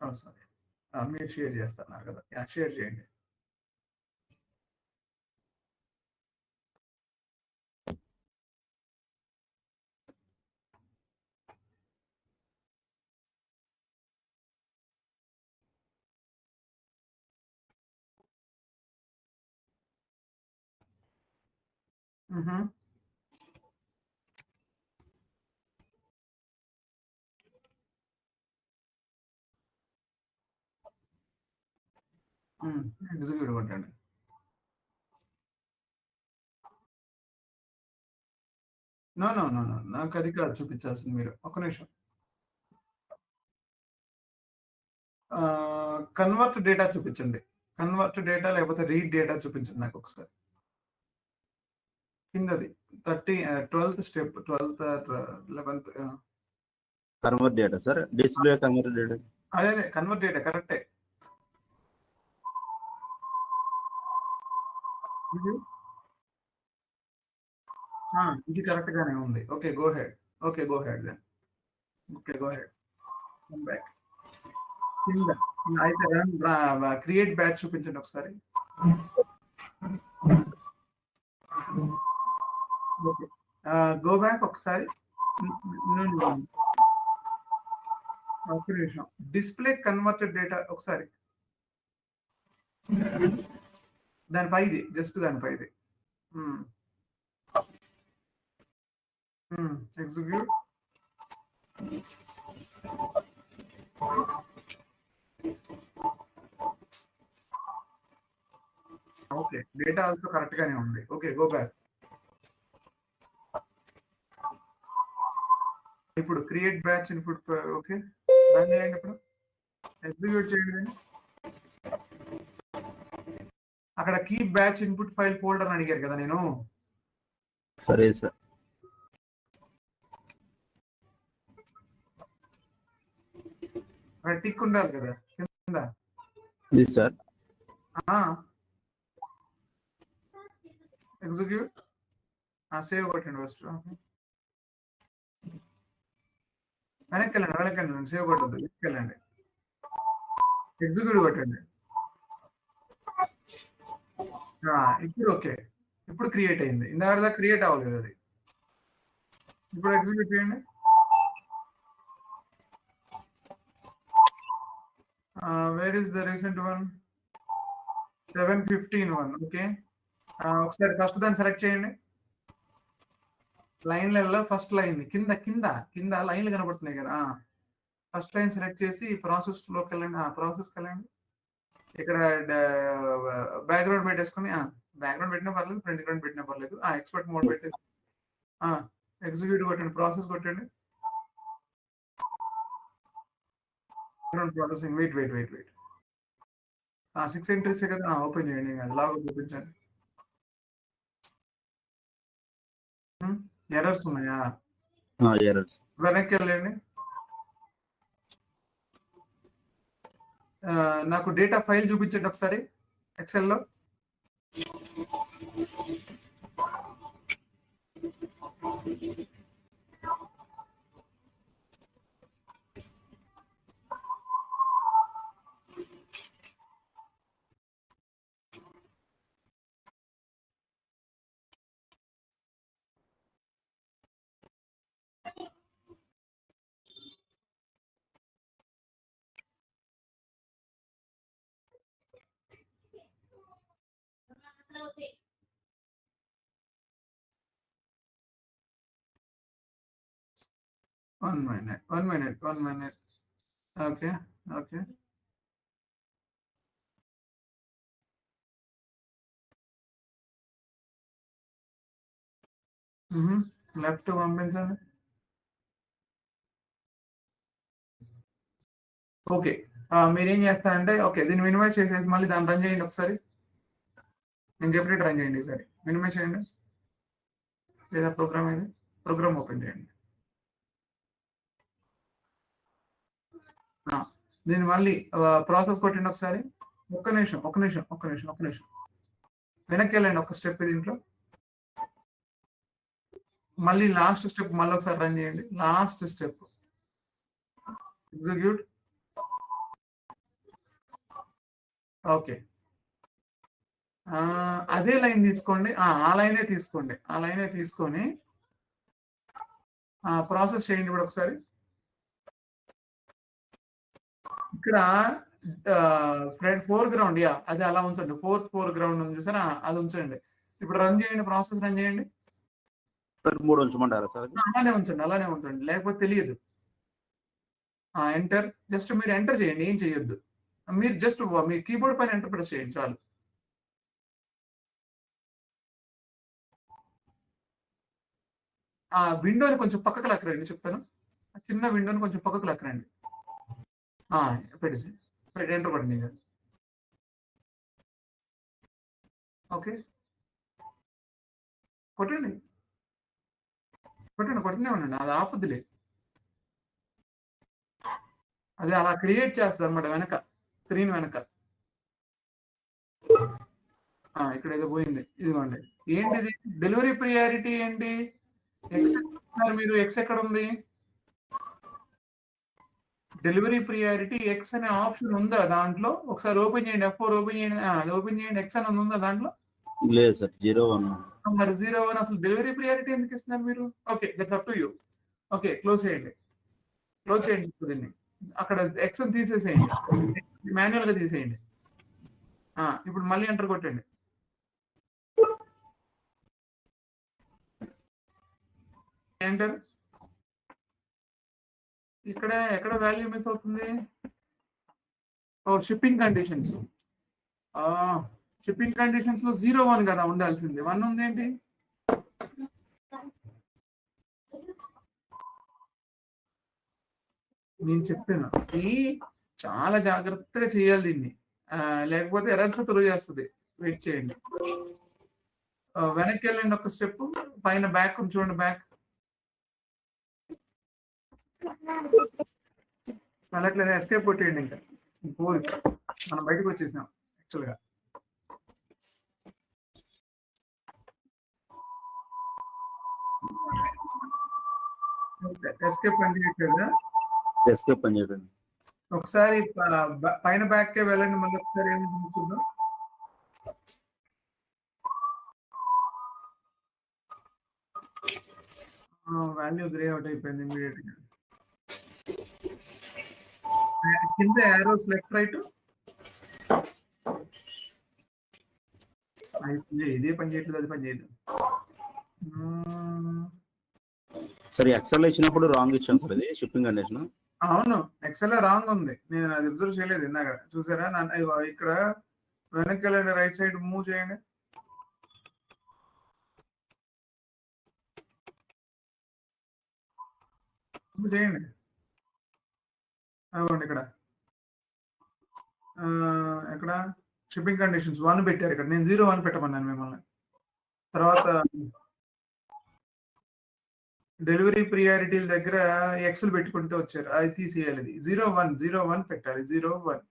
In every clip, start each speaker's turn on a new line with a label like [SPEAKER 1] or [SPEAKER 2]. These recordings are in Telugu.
[SPEAKER 1] సారీ. మీరు షేర్ చేస్తున్నారు కదా! యాహ్! షేర్ చేయండి. హుహు. ఎగ్జిక్యూట్ కొట్టండి. No, no, no, no. నాకది కాదు చూపించాల్సింది మీరు. ఒక్క నిమిషం. కన్వర్ట్ డేటా చూపించండి. కన్వర్ట్ డేటా లేకపోతే రీడ్ డేటా చూపించండి నాకొకసారి. కిందది 12థ్ స్టెప్ 12థ్ 11థ్
[SPEAKER 2] convert data sir. Display convert data.
[SPEAKER 1] అదే కన్వర్ట్ డేటా కరెక్టే. ఇది కరెక్ట్ గానే ఉంది. Okay, go ahead. Okay, go ahead then. Okay, go ahead. Come back. కింద అయితే క్రియేట్ బ్యాచ్ చూపించండి ఒకసారి. ఓకే. గో బ్యాక్ ఒకసారి. ఒక్క నిమిషం. డిస్ప్లే కన్వర్టెడ్ డేటా ఒకసారి. దానిపైది జస్ట్ దానిపైది. Execute. Okay, data also correct గానే ఉంది. Okay, go back. ఇప్పుడు create batch input. Okay, run చేయండి. ఇప్పుడు ఎగ్జిక్యూట్ చేయండి. అక్కడ keep batch input file folder అని అడిగారు కదా నేను.
[SPEAKER 2] సరే సార్.
[SPEAKER 1] టిక్ ఉండాలి కదా కింద.
[SPEAKER 2] ఇది సార్.
[SPEAKER 1] ఎగ్జిక్యూట్. సేవ్ కొట్టండి ఫస్ట్. వెనక్కి వెళ్ళండి. సేవ్ కొట్టద్దు, వెనక్కి వెళ్ళండి. ఎగ్జిక్యూట్ కొట్టండి. ఇప్పుడు ఓకే, ఇప్పుడు క్రియేట్ అయింది. ఇందాక క్రియేట్ అవ్వలేదు అది. ఇప్పుడు ఎగ్జిక్యూట్ చేయండి. Where is the recent one? 7:15 one. Okay, ఒకసారి ఫస్ట్ దాన్ని సెలెక్ట్ చేయండి. లైన్లలో ఫస్ట్ లైన్ కింద కింద కింద లైన్లు కనబడుతున్నాయి కదా. ఫస్ట్ లైన్ సెలెక్ట్ చేసి ప్రాసెస్ లోకి వెళ్ళండి. ప్రాసెస్కి వెళ్ళండి. ఇక్కడ బ్యాక్గ్రౌండ్ పెట్టేసుకుని, బ్యాక్గ్రౌండ్ పెట్టినా పర్లేదు, ప్రింట్ గ్రౌండ్ పెట్టినా పర్లేదు. ఎక్స్పర్ట్ మోడ్ పెట్టేసి ఎగ్జిక్యూట్ కొట్టండి. ప్రాసెస్ కొట్టండి. ప్రాసెసింగ్. వెయిట్ 6 ఎంట్రీస్ కదా. ఓపెన్ చేయండి. లాగ్ చూపించండి. ఎర్రర్స్ ఉన్నాయా?
[SPEAKER 2] ఎర్రర్స్.
[SPEAKER 1] వెనక్కి వెళ్ళండి. నాకు డేటా ఫైల్ చూపించండి ఒకసారి ఎక్సెల్లో. One minute. Okay. లెఫ్ట్ పంపించండి. ఓకే, మీరేం చేస్తారంటే ఓకే దీన్ని మినిమైజ్ చేసేసి మళ్ళీ దాన్ని రన్ చేయండి ఒకసారి. నేను చెప్పినట్టు రన్ చేయండి. ఈసారి మినిమైజ్ చేయండి. లేదా ప్రోగ్రామ్ ఓపెన్ చేయండి. దీన్ని మళ్ళీ ప్రాసెస్ కొట్టండి ఒకసారి. ఒక్క నిమిషం. వెనక్కి వెళ్ళండి ఒక స్టెప్ దీంట్లో. మళ్ళీ లాస్ట్ స్టెప్ మళ్ళీ ఒకసారి రన్ చేయండి. Last step execute. ఓకే. అదే లైన్ తీసుకోండి. ఆ లైనే తీసుకోండి. ఆ లైనే తీసుకొని ప్రాసెస్ చేయండి ఇప్పుడు ఒకసారి. ఇక్కడ ఫోర్‌గ్రౌండ్ అది అలా ఉంచండి. ఫోర్‌గ్రౌండ్ ఉంది చూసారా? అది ఉంచండి. ఇప్పుడు రన్ చేయండి. ప్రాసెస్ రన్ చేయండి.
[SPEAKER 2] సార్ 3 ఉంచమంటారా సార్ అది?
[SPEAKER 1] అలానే ఉంచండి. అలానే ఉంచండి. లేకపోతే తెలియదు. ఎంటర్. జస్ట్ మీరు ఎంటర్ చేయండి. ఏం చేయొద్దు. మీరు జస్ట్ మీ కీబోర్డ్ పైన ఎంటర్ ప్రెస్ చేయండి చాలు. ఆ విండోని కొంచెం పక్కకు లాక్కరండి చెప్తాను. ఆ చిన్న విండోని కొంచెం పక్కకు లాక్కరండి. పెట్టేసి. ఎంటర్ కొట్టండి ఇక. ఓకే. కొట్టండి. కొడుతూనే ఉండండి. అది ఆపుద్దిలే. అది అలా క్రియేట్ చేస్తదన్నమాట వెనక. స్క్రీన్ వెనక. ఇక్కడ ఏదో పోయింది. ఇదిగోండి. ఏంటిది? డెలివరీ ప్రియారిటీ ఏంటి? మీరు ఎక్స్ ఎక్కడ ఉంది? డెలివరీ ప్రియారిటీ ఎక్స్ అనే ఆప్షన్ ఉందా దాంట్లో? ఒకసారి ఓపెన్ చేయండి. F4 ఓపెన్ చేయండి. అది ఓపెన్ చేయండి. ఎక్స్ అని ఉందా దాంట్లో?
[SPEAKER 2] లేదు సార్ 01.
[SPEAKER 1] మరి 01 అసలు డెలివరీ ప్రియారిటీ ఎందుకు ఇస్తున్నారు మీరు? Okay. That's up to you. Okay. Close చేయండి. దీన్ని. అక్కడ ఎక్స్ అని తీసేసేయండి. మాన్యువల్ గా తీసేయండి. ఇప్పుడు మళ్ళీ ఎంటర్ కొట్టండి. ఎంటర్. ఎక్కడ వాల్యూ మిస్ అవుతుంది? Shipping conditions. షిప్పింగ్ కండిషన్స్ లో 01 కదా ఉండాల్సింది. 1 ఉంది ఏంటి? నేను చెప్పాను చాలా జాగ్రత్తగా చేయాలి దీన్ని. లేకపోతే ఎర్రర్స్ త్రో చేస్తుంది. వెయిట్ చేయండి. వెనక్కి వెళ్ళండి ఒక స్టెప్. పైన బ్యాక్ చూడండి. బ్యాక్ వెళ్ళట్లేదు. ఎస్కేప్ కొట్టేయండి. ఇంకా పోదు. మనం బయటకు వచ్చేసాం యాక్చువల్గా. ఎస్కేప్ పని చేయట్లేదా?
[SPEAKER 2] ఎస్కేప్ పని చేయట్లేదు.
[SPEAKER 1] ఒకసారి పైన బ్యాక్ వెళ్ళండి. మళ్ళీ ఒకసారి ఏమి చూద్దాం. వాల్యూ గ్రే అవుట్ అయిపోయింది ఇమీడియట్ గా. కింద యారోస్ లెఫ్ట్ రైట్. ఇదే పని చేయట్లేదు. అది పని చేయదు.
[SPEAKER 2] సరే ఎక్సెల్ ఇచ్చినప్పుడు రాంగ్ ఇచ్చాం సార్ అది షిప్పింగ్ కండిషన్.
[SPEAKER 1] అవును. ఎక్సెల్ రాంగ్ ఉంది. నేను అది అబ్జర్వ్ చేయలేదు ఇందాక. చూసారా? ఇక్కడ వెనక్కి వెళ్ళండి. రైట్ సైడ్ మూవ్ చేయండి. మూవ్ చేయండి. అదిగోండి ఇక్కడ. ఎక్కడ షిప్పింగ్ కండిషన్స్ 1 పెట్టారు. ఇక్కడ నేను 01 పెట్టమన్నాను మిమ్మల్ని. తర్వాత డెలివరీ ప్రియారిటీల దగ్గర ఎక్సెల్ పెట్టుకుంటూ వచ్చారు. అది తీసేయాలి. ఇది 01 పెట్టాలి. 01.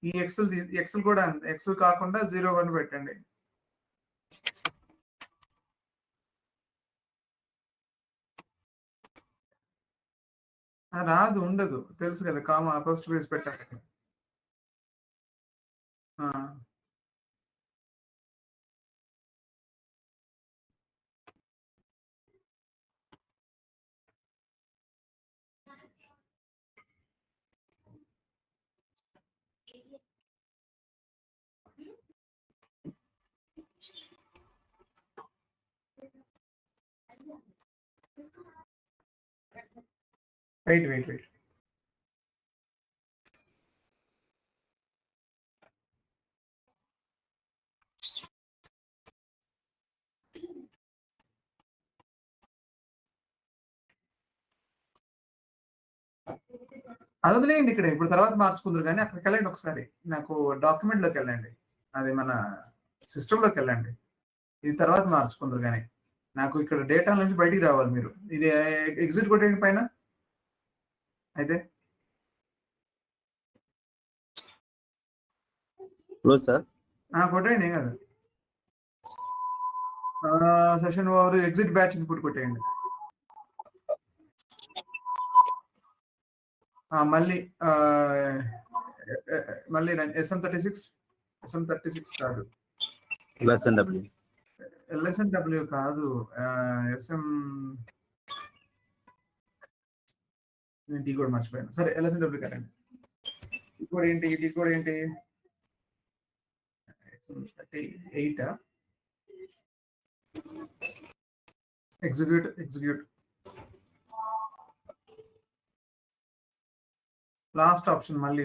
[SPEAKER 1] ఈ ఎక్సెల్ కూడా ఎక్సెల్ కాకుండా 01 పెట్టండి. రాదు. ఉండదు. తెలుసు కదా. కామా ఫస్ట్ పేజ్ పెట్టాలి. వెయిట్. అది వదిలేయండి. ఇక్కడ ఇప్పుడు తర్వాత మార్చుకుందరు కానీ అక్కడికి వెళ్ళండి ఒకసారి. నాకు డాక్యుమెంట్ లోకి వెళ్ళండి. అది మన సిస్టమ్ లోకి వెళ్ళండి. ఇది తర్వాత మార్చుకుందరు కానీ నాకు ఇక్కడ డేటా నుంచి బయటికి రావాలి మీరు. ఇది ఎగ్జిట్ కొట్టేయండి పైన. అయితే
[SPEAKER 2] సార్
[SPEAKER 1] కొట్టేయండి. ఏం కాదు. సెషన్ ఓవర్ ఎగ్జిట్ బ్యాచ్ ఇప్పుడు కొట్టేయండి. మళ్ళీ మళ్ళీ SM36 కాదు,
[SPEAKER 2] LSNW.
[SPEAKER 1] LSNW కాదు, ఎస్ఎం నేను టీ కూడా మర్చిపోయాను. సరే LSNW కదండి. ఇది కూడా ఏంటి 38 ఎగ్జిక్యూట్ లాస్ట్ ఆప్షన్ మళ్ళీ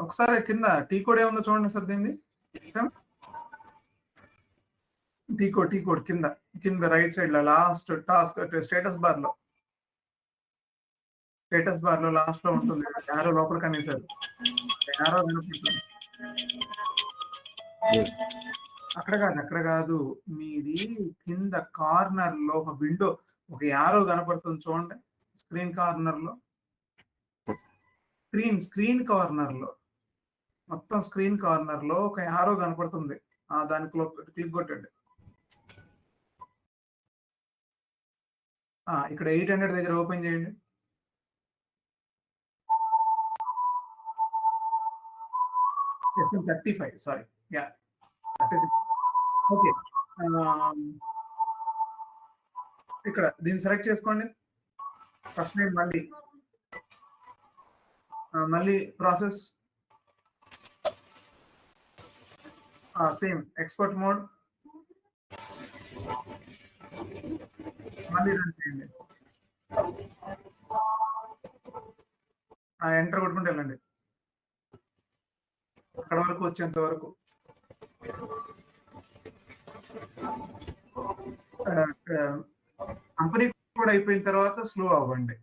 [SPEAKER 1] ఒకసారి కింద టీ కోడ్ ఏముందో చూడండి సార్. దీన్ని టీ కోడ్ కింద రైట్ సైడ్ లో లాస్ట్ టాస్క్ స్టేటస్ బార్ లో లాస్ట్ లో ఉంటుంది. యారో లోపల కనేసారు, యారో కనిపిస్తుంది. అక్కడ కాదు, మీది కింద కార్నర్ లో ఒక విండో, ఒక యారో కనపడుతుంది చూడండి. స్క్రీన్ కార్నర్ లో, మొత్తం స్క్రీన్ కార్నర్ లో ఒక యారో కనపడుతుంది. దానికి క్లిక్ కొట్టండి. ఇక్కడ 800 దగ్గర ఓపెన్ చేయండి. SM35 sorry, 36. ఓకే, ఇక్కడ దీన్ని సెలెక్ట్ చేసుకోండి. ఫస్ట్ నేమ్ మళ్ళీ ప్రాసెస్ సేమ్ ఎక్స్పోర్ట్ మోడ్, మళ్ళీ రన్ చేయండి. ఎంటర్ కొట్టుకుంటే వెళ్ళండి అక్కడ వరకు వచ్చేంత వరకు. కంపెనీ కూడా అయిపోయిన తర్వాత స్లో అవ్వండి.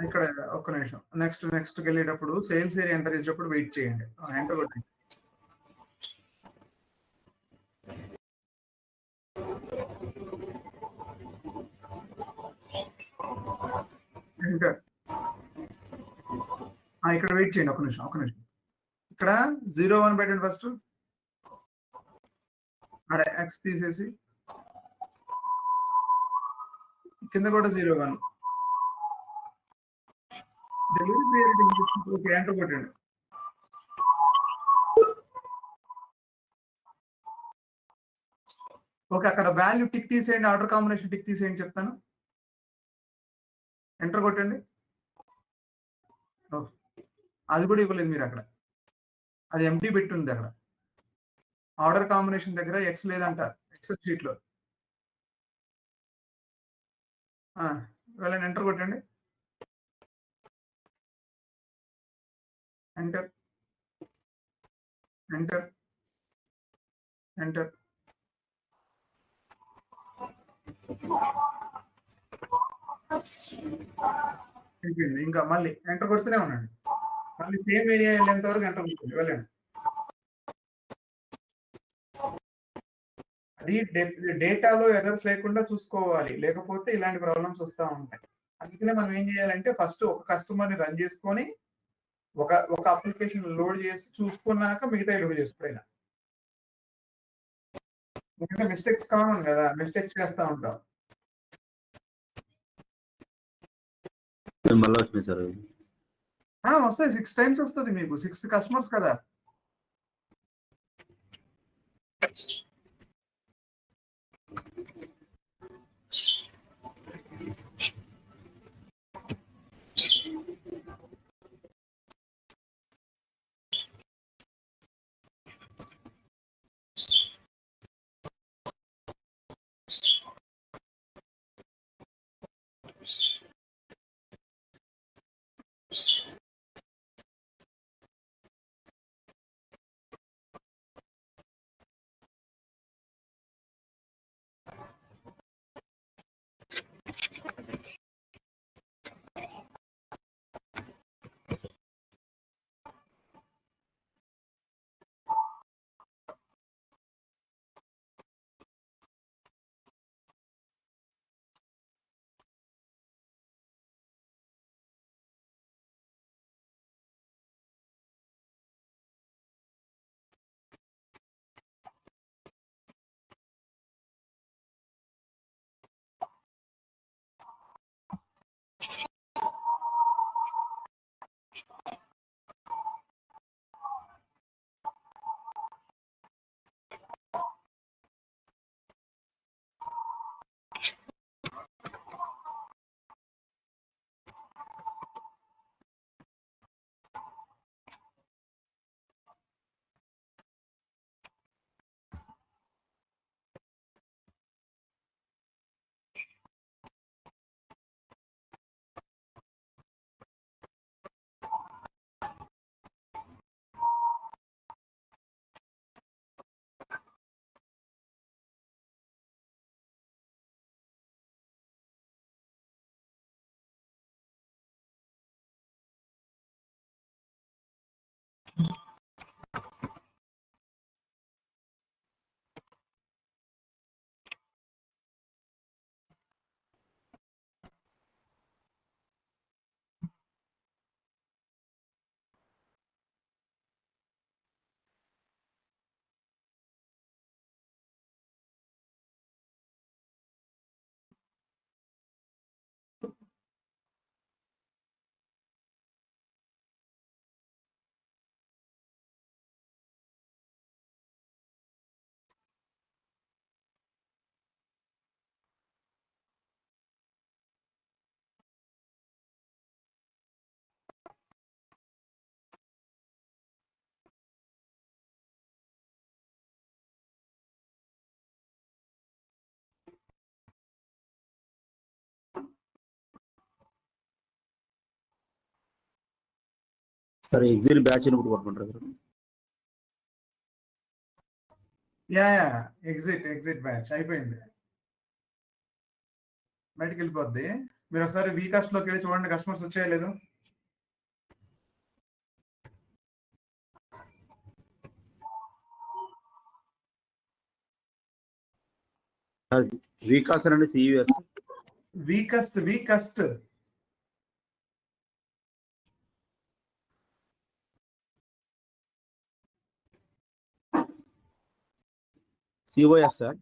[SPEAKER 1] ఇక్కడ ఒక్క నిమిషం, నెక్స్ట్ వెళ్ళేటప్పుడు సేల్స్ ఏరియా ఎంటర్ చేసేటప్పుడు వెయిట్ చేయండి. ఎంటర్ కొట్టండి. ఇక్కడ వెయిట్ చేయండి ఒక నిమిషం. ఇక్కడ 01 పెట్టండి. ఫస్ట్ అక్కడ ఎక్స్ తీసేసి కింద కూడా 01 డెలివరీ ప్రియారిటీ ఎంటర్ కొట్టండి. ఓకే, అక్కడ వాల్యూ టిక్ తీసేయండి, ఆర్డర్ కాంబినేషన్ టిక్ తీసేయండి చెప్తాను. ఎంటర్ కొట్టండి. అది కూడా ఇవ్వలేదు మీరు అక్కడ, అది ఎంటీ పెట్టుంది అక్కడ. ఆర్డర్ కాంబినేషన్ దగ్గర ఎక్స్ లేదంట ఎక్సెల్ షీట్ లో. వెళ్ళండి, ఎంటర్ కొట్టండి. ఎంటర్ అయిపోయింది. ఇంకా మళ్ళీ ఎంటర్ కొడుతూనే ఉండండి. మళ్ళీ సేమ్ ఏరియా వెళ్ళేంత వరకు ఎంటర్ కొడుతుంది. వెళ్ళండి. అది డేటాలో ఎర్రర్స్ లేకుండా చూసుకోవాలి, లేకపోతే ఇలాంటి ప్రాబ్లమ్స్ వస్తూ ఉంటాయి. అందుకనే మనం ఏం చేయాలంటే ఫస్ట్ ఒక కస్టమర్ ని రన్ చేసుకొని ఒక అప్లికేషన్ లోడ్ చేసి చూసుకున్నాక మిగతా లోడ్ చేసుకోవాలి. ఎందుకంటే మిస్టేక్స్ కామన్ కదా, మిస్టేక్స్ చేస్తూ ఉంటాం.
[SPEAKER 2] మళ్ళీ వచ్చినాయి సార్.
[SPEAKER 1] వస్తాయి, 6 times వస్తుంది మీకు, 6 customers కదా.
[SPEAKER 2] సరే ఎగ్జిట్ బ్యాచ్ అని కొట్టుకుంటారు సార్.
[SPEAKER 1] యా ఎగ్జిట్ బ్యాచ్ అయిపోయింది, బయటికి వెళ్ళిపోద్ది. మీరు ఒకసారి వీకాస్ట్ లోకి వెళ్ళి చూడండి, కస్టమర్స్ వచ్చేయలేదు.
[SPEAKER 2] వీకాస్ అండి సియుఎస్
[SPEAKER 1] వీకస్ట్
[SPEAKER 2] సిఓఎస్ సార్.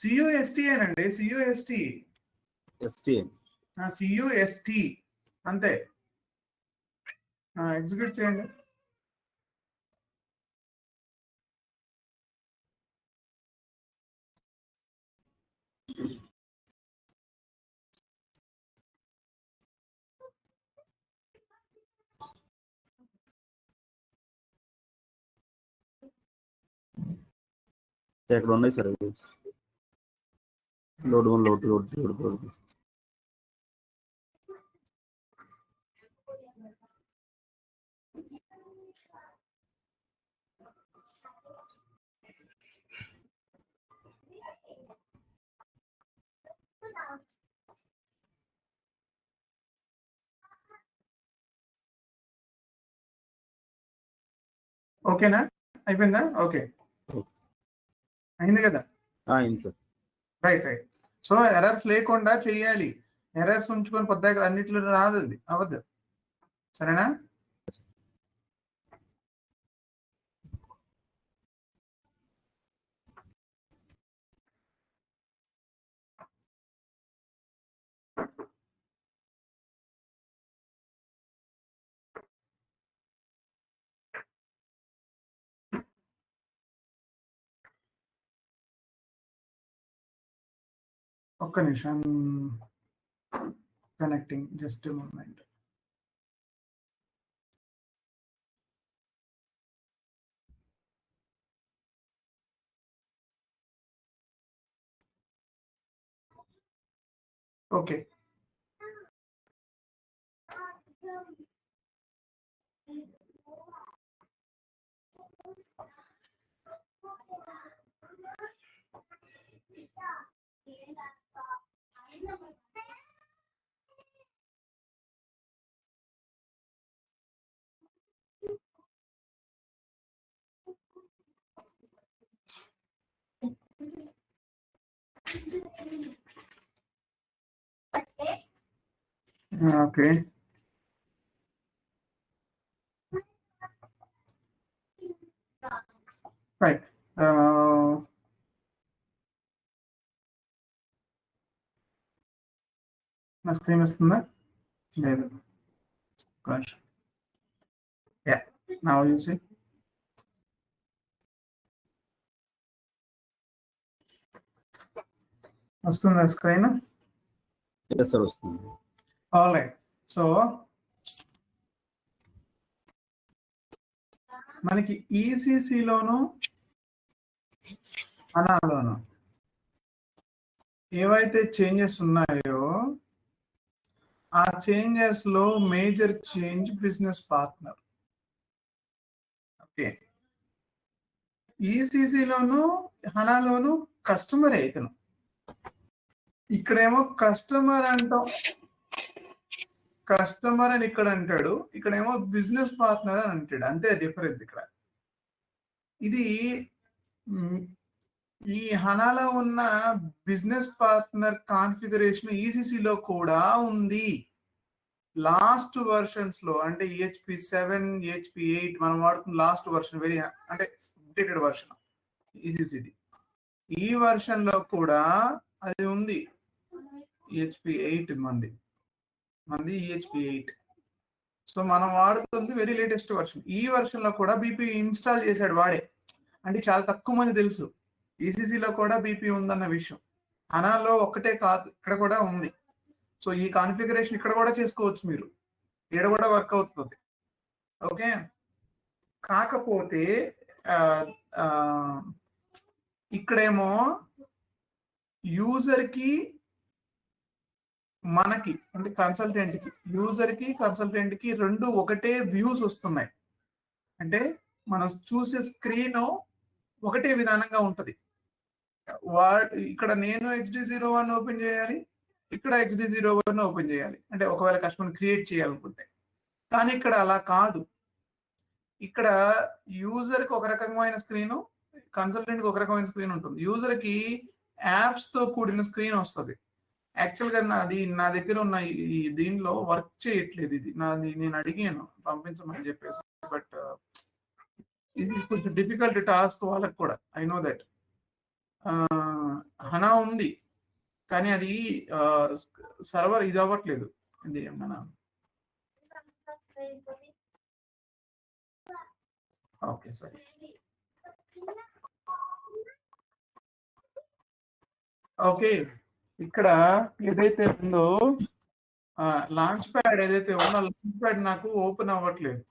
[SPEAKER 1] సియుఎస్టి అనండి, సియుఎస్టి అంతే. ఎగ్జిక్యూట్ చేయండి.
[SPEAKER 2] ఎక్కడ ఉన్నాయి సార్? లోడ్
[SPEAKER 1] ఓకేనా? అయిపోయిందా? ఓకే అయింది కదా?
[SPEAKER 2] అయింది సార్.
[SPEAKER 1] రైట్. సో ఎర్రర్స్ లేకుండా చెయ్యాలి. ఎర్రర్స్ ఉంచుకొని పొద్దాక అన్నిట్లో రాదు, అది అవద్దు. సరేనా? ఒక్క నిమిషం, connecting, just moment. Okay, okay. Right. నా స్క్రీన్ వస్తుందా? లేదు. Yeah, now you see. వస్తుందా స్క్రీన్?
[SPEAKER 2] సార్ వస్తుంది.
[SPEAKER 1] All right. సో మనకి ఈసీసీలోను అనాలోను ఏవైతే చేంజెస్ ఉన్నాయో ఆ చేంజెస్ లో major change business partner. Okay, ఈసీసీలోను హనాలోను కస్టమర్ ఇతను. ఇక్కడేమో కస్టమర్ అంటాం, కస్టమర్ అని ఇక్కడ అంటాడు, ఇక్కడేమో బిజినెస్ పార్ట్నర్ అని అంటాడు. అంతే డిఫరెన్స్ ఇక్కడ. ఇది ఈ హనాలో ఉన్న బిజినెస్ పార్ట్నర్ కాన్ఫిగరేషన్ ఈసీసీలో కూడా ఉంది. లాస్ట్ వర్షన్స్ లో అంటే EHP 7, EHP 8 మనం వాడుతున్న లాస్ట్ వర్షన్, వెరీ అంటే అప్డేటెడ్ వర్షన్ ఈసీసీది. ఈ వర్షన్ లో కూడా అది ఉంది. EHP 8 మంది EHP 8. సో మనం వాడుతుంది వెరీ లేటెస్ట్ వర్షన్. ఈ వర్షన్ లో కూడా బీపీ ఇన్స్టాల్ చేశాడు వాడే. అంటే చాలా తక్కువ మంది తెలుసు ఈసీసీలో కూడా బీపీ ఉందన్న విషయం. హనాలో ఒక్కటే కాదు, ఇక్కడ కూడా ఉంది. సో ఈ కాన్ఫిగరేషన్ ఇక్కడ కూడా చేసుకోవచ్చు మీరు, ఇక్కడ కూడా వర్క్ అవుతుంది. ఓకే, కాకపోతే ఇక్కడేమో యూజర్కి మనకి అంటే కన్సల్టెంట్కి రెండు ఒకటే వ్యూస్ వస్తున్నాయి. అంటే మనం చూసే స్క్రీన్ ఒకటే విధానంగా ఉంటుంది. ఇక్కడ నేను XD01 ఓపెన్ చేయాలి, ఇక్కడ XD01 ఓపెన్ చేయాలి. అంటే ఒకవేళ కస్టమర్ క్రియేట్ చేయాలనుకుంటే. కానీ ఇక్కడ అలా కాదు. ఇక్కడ యూజర్కి ఒక రకమైన స్క్రీను, కన్సల్టెంట్కి ఒక రకమైన స్క్రీన్ ఉంటుంది. యూజర్కి యాప్స్తో కూడిన స్క్రీన్ వస్తుంది. యాక్చువల్గా నా దగ్గర ఉన్న ఈ దీనిలో వర్క్ చేయట్లేదు. ఇది నేను అడిగాను పంపించమని చెప్పేసి, బట్ ఇది కొంచెం డిఫికల్ట్ టాస్క్ వాళ్ళకి కూడా. I know that. హనా ఉంది కానీ అది సర్వర్ ఇది అవ్వట్లేదు. ఇది మన ఓకే సారీ. ఓకే, ఇక్కడ ఏదైతే ఉందో లాంచ్ ప్యాడ్ ఏదైతే ఉందో లాంచ్ ప్యాడ్ నాకు ఓపెన్ అవ్వట్లేదు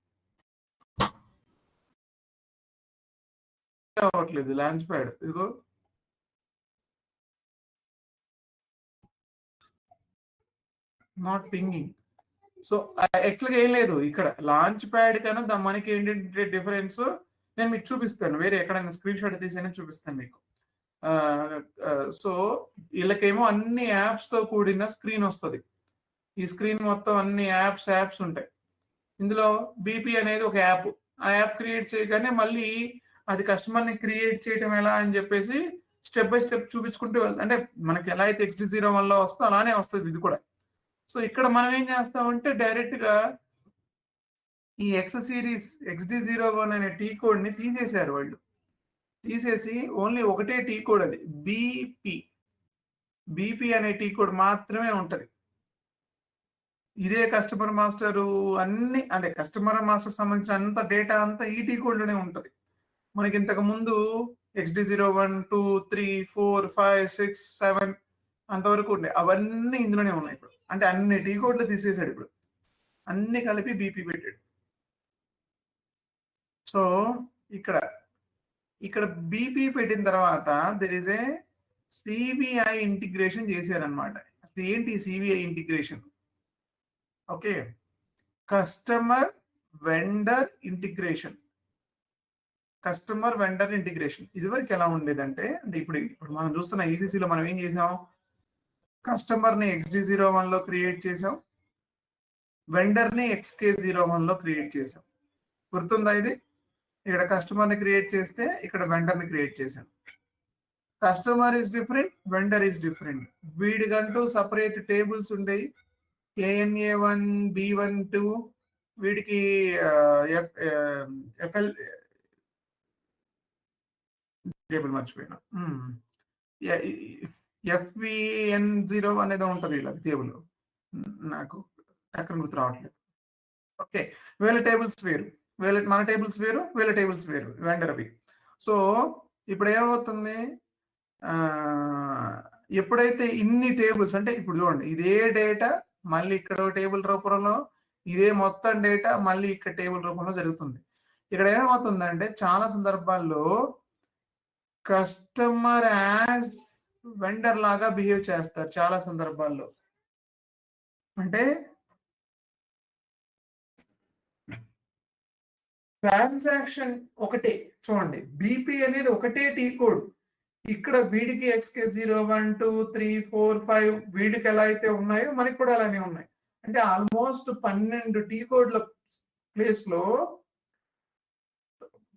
[SPEAKER 1] లాంచ్ ప్యాడ్. ఇదిగో నాట్ పింగింగ్. సో యాక్చువల్గా ఏం లేదు, ఇక్కడ లాంచ్ ప్యాడ్ కన్నా మనకి ఏంటంటే డిఫరెన్స్ నేను మీకు చూపిస్తాను. వేరే ఎక్కడైనా స్క్రీన్ షాట్ తీసైనా చూపిస్తాను మీకు. సో వీళ్ళకేమో అన్ని యాప్స్ తో కూడిన స్క్రీన్ వస్తుంది. ఈ స్క్రీన్ మొత్తం అన్ని యాప్స్ ఉంటాయి. ఇందులో బీపీ అనేది ఒక యాప్. ఆ యాప్ క్రియేట్ చేయగానే మళ్ళీ అది కస్టమర్ని క్రియేట్ చేయడం ఎలా అని చెప్పేసి స్టెప్ బై స్టెప్ చూపించుకుంటూ వెళ్తాం. అంటే మనకి ఎలా అయితే XD01 వస్తుందో అలానే వస్తుంది ఇది కూడా. సో ఇక్కడ మనం ఏం చేస్తామంటే డైరెక్ట్ గా ఈ X సిరీస్ XD01 అనే టీ కోడ్ ని తీసేశారు వాళ్ళు. తీసేసి ఓన్లీ ఒకటే టీ కోడ్, అది బీపీ అనే టీ కోడ్ మాత్రమే ఉంటది. ఇదే కస్టమర్ మాస్టర్ అన్ని, అంటే కస్టమర్ మాస్టర్ సంబంధించిన అంత డేటా అంతా ఈ టీ కోడ్ లోనే ఉంటది. మనకి ఇంతకు ముందు XD01, 2, 3, 4, 5, 6, 7 అంతవరకు ఉండే అవన్నీ ఇందులోనే ఉన్నాయి. ఇప్పుడు అంటే అన్ని టీ కోడ్లు తీసేసాడు. ఇప్పుడు అన్ని కలిపి బీపీ పెట్టాడు. సో ఇక్కడ బీపీ పెట్టిన తర్వాత there is a CBI integration చేశారనమాట. ఏంటి CBI integration? Okay, customer vendor integration. ఇదివరకు ఎలా ఉండేదంటే, అంటే ఇప్పుడు మనం చూస్తున్న ఈసీసీలో మనం ఏం చేసాం, కస్టమర్ని XD01 లో క్రియేట్ చేసాం, వెండర్ని XK01 లో క్రియేట్ చేసాం. గుర్తుందా ఇది? ఇక్కడ కస్టమర్ని క్రియేట్ చేస్తే ఇక్కడ వెండర్ని క్రియేట్ చేసాం. Customer is different, vendor is different. వీడికంటూ సపరేట్ టేబుల్స్ ఉండేవి. KNA1, B1, 2 వీడికి FL టేబుల్ మర్చిపోయినా, FVN0 అనేది ఉంటుంది ఇలా టేబుల్, నాకు అక్కడ గుర్తు రావట్లేదు. ఓకే, వీళ్ళ టేబుల్స్ వేరు, మన టేబుల్స్ వేరు, వీళ్ళ టేబుల్స్ వేరు, వెండర్వి. సో ఇప్పుడు ఏమవుతుంది, ఎప్పుడైతే ఇన్ని టేబుల్స్, అంటే ఇప్పుడు చూడండి ఇదే డేటా మళ్ళీ ఇక్కడ టేబుల్ రూపంలో, ఇదే మొత్తం డేటా మళ్ళీ ఇక్కడ టేబుల్ రూపంలో జరుగుతుంది. ఇక్కడ ఏమవుతుందంటే చాలా సందర్భాల్లో కస్టమర్ యాజ్ వెండర్ లాగా బిహేవ్ చేస్తారు. చాలా సందర్భాల్లో అంటే ట్రాన్సాక్షన్ ఒకటే, చూడండి బీపీ అనేది ఒకటే టీ కోడ్. ఇక్కడ వీడికి XK01, 2, 3, 4, 5 వీడికి ఎలా అయితే ఉన్నాయో మనకి కూడా అలానే ఉన్నాయి. అంటే ఆల్మోస్ట్ 12 టీ కోడ్ల ప్లేస్ లో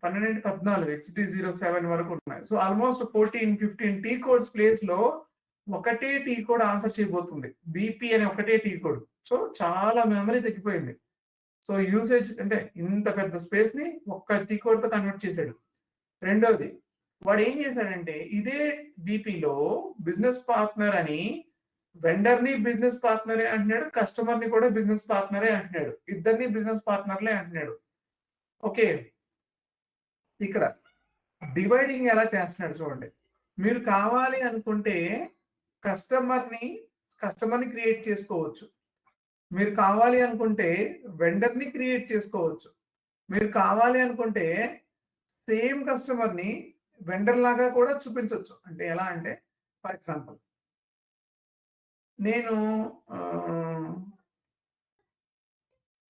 [SPEAKER 1] 12-14 XT07 వరకు ఉన్నాయి. So almost 14-15 T codes place లో ఒకటే టీ కోడ్ ఆన్సర్ చేయబోతుంది. బీపీ అనే ఒకటే టీ కోడ్. సో చాలా మెమరీ తగ్గిపోయింది. సో యూసేజ్ అంటే ఇంత పెద్ద స్పేస్ ని ఒక్క టీ కోడ్ తో కన్వర్ట్ చేశాడు. రెండోది వాడు ఏం చేశాడంటే ఇదే బీపీలో బిజినెస్ పార్ట్నర్ అని వెండర్ ని బిజినెస్ పార్ట్నరే అంటున్నాడు, కస్టమర్ ని కూడా బిజినెస్ పార్ట్నరే అంటున్నాడు, ఇద్దరిని బిజినెస్ పార్ట్నర్లే అంటున్నాడు. ఓకే, ఇక్కడ డివైడింగ్ ఎలా చేస్తున్నాడు చూడండి. మీరు కావాలి అనుకుంటే కస్టమర్ని క్రియేట్ చేసుకోవచ్చు, మీరు కావాలి అనుకుంటే వెండర్ని క్రియేట్ చేసుకోవచ్చు, మీరు కావాలి అనుకుంటే సేమ్ కస్టమర్ని వెండర్ లాగా కూడా చూపించవచ్చు. అంటే ఎలా అంటే ఫర్ ఎగ్జాంపుల్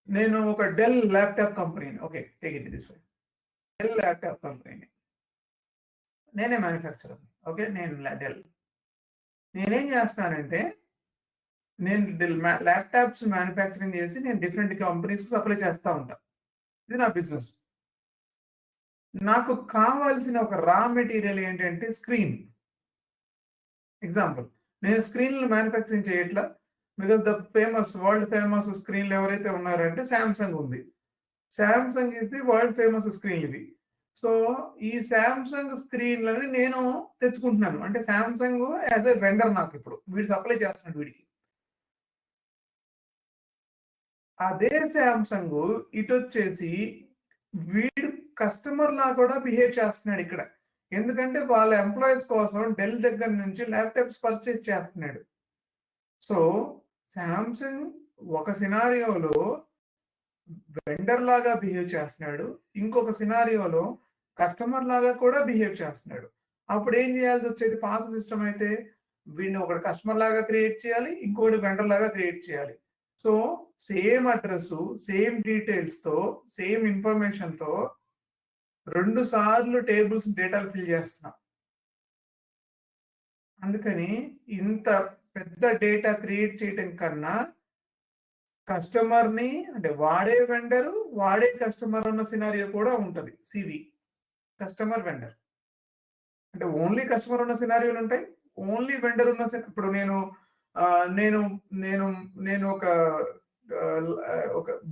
[SPEAKER 1] నేను ఒక డెల్ ల్యాప్టాప్ కంపెనీని, okay take it this way, Dell laptop కంపెనీని నేనే మ్యానుఫ్యాక్చరర్. ఓకే, నేను డెల్. నేనేం చేస్తానంటే నేను డెల్ ల్యాప్టాప్స్ మ్యానుఫ్యాక్చరింగ్ చేసి నేను డిఫరెంట్ కంపెనీస్కి సప్లై చేస్తూ ఉంటాను. ఇది నా బిజినెస్. నాకు కావాల్సిన ఒక రా మెటీరియల్ ఏంటంటే స్క్రీన్. ఎగ్జాంపుల్, నేను స్క్రీన్లు మ్యానుఫ్యాక్చరింగ్ చేయట్లా, బికాస్ ద వరల్డ్ ఫేమస్ స్క్రీన్లు ఎవరైతే ఉన్నారంటే శాంసంగ్ ఉంది. శాంసంగ్ ఇది వరల్డ్ ఫేమస్ స్క్రీన్లు ఇవి. సో ఈ శాంసంగ్ స్క్రీన్లని నేను తెచ్చుకుంటున్నాను. అంటే శాంసంగ్ యాజ్ ఎ వెండర్ నాకు ఇప్పుడు వీడు సప్లై చేస్తున్నాడు వీడికి. అదే శాంసంగ్ ఇటు వచ్చేసి వీడు కస్టమర్ లా కూడా బిహేవ్ చేస్తున్నాడు ఇక్కడ. ఎందుకంటే వాళ్ళ ఎంప్లాయీస్ కోసం డెల్ దగ్గర నుంచి ల్యాప్టాప్స్ పర్చేజ్ చేస్తున్నాడు. సో శాంసంగ్ ఒక సినారియోలో వెండర్ లాగా బిహేవ్ చేస్తున్నాడు, ఇంకొక సినారియోలో కస్టమర్ లాగా కూడా బిహేవ్ చేస్తున్నాడు. అప్పుడు ఏం చేయాల్సి వచ్చేది? పాత సిస్టమ్ అయితే వీడిని ఒకటి కస్టమర్ లాగా క్రియేట్ చేయాలి, ఇంకోటి వెండర్ లాగా క్రియేట్ చేయాలి. So same address, same details తో, సేమ్ ఇన్ఫర్మేషన్ తో 2 సార్లు టేబుల్స్ డేటాలు ఫిల్ చేస్తున్నాం. అందుకని ఇంత పెద్ద డేటా క్రియేట్ చేయటం కన్నా కస్టమర్ని అంటే వాడే వెండరు, వాడే కస్టమర్ ఉన్న సినారియో కూడా ఉంటుంది. సివి కస్టమర్ వెండర్ అంటే ఓన్లీ కస్టమర్ ఉన్న సినారియోలు ఉంటాయి, ఓన్లీ వెండర్ ఉన్న. ఇప్పుడు నేను ఒక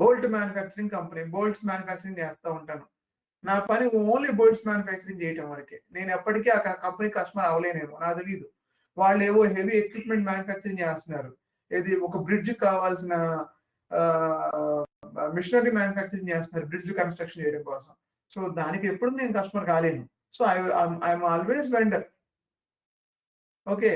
[SPEAKER 1] bolt manufacturing company, bolts manufacturing చేస్తూ ఉంటాను. నా పని ఓన్లీ బోల్ట్స్ మ్యానుఫ్యాక్చరింగ్ చేయటం వరకే. నేను ఎప్పటికీ ఆ కంపెనీ కస్టమర్ అవలేనేమో, నాకు తెలియదు. వాళ్ళు ఏవో హెవీ ఎక్విప్మెంట్ మ్యానుఫ్యాక్చరింగ్ చేస్తున్నారు, ఇది ఒక బ్రిడ్జ్ కావాల్సిన మిషనరీ మ్యానుఫ్యాక్చరింగ్ చేస్తున్నారు బ్రిడ్జ్ కన్స్ట్రక్షన్ చేయడం కోసం. సో దానికి ఎప్పుడు నేను కస్టమర్ కాలేను. So I'm always vendor. Okay,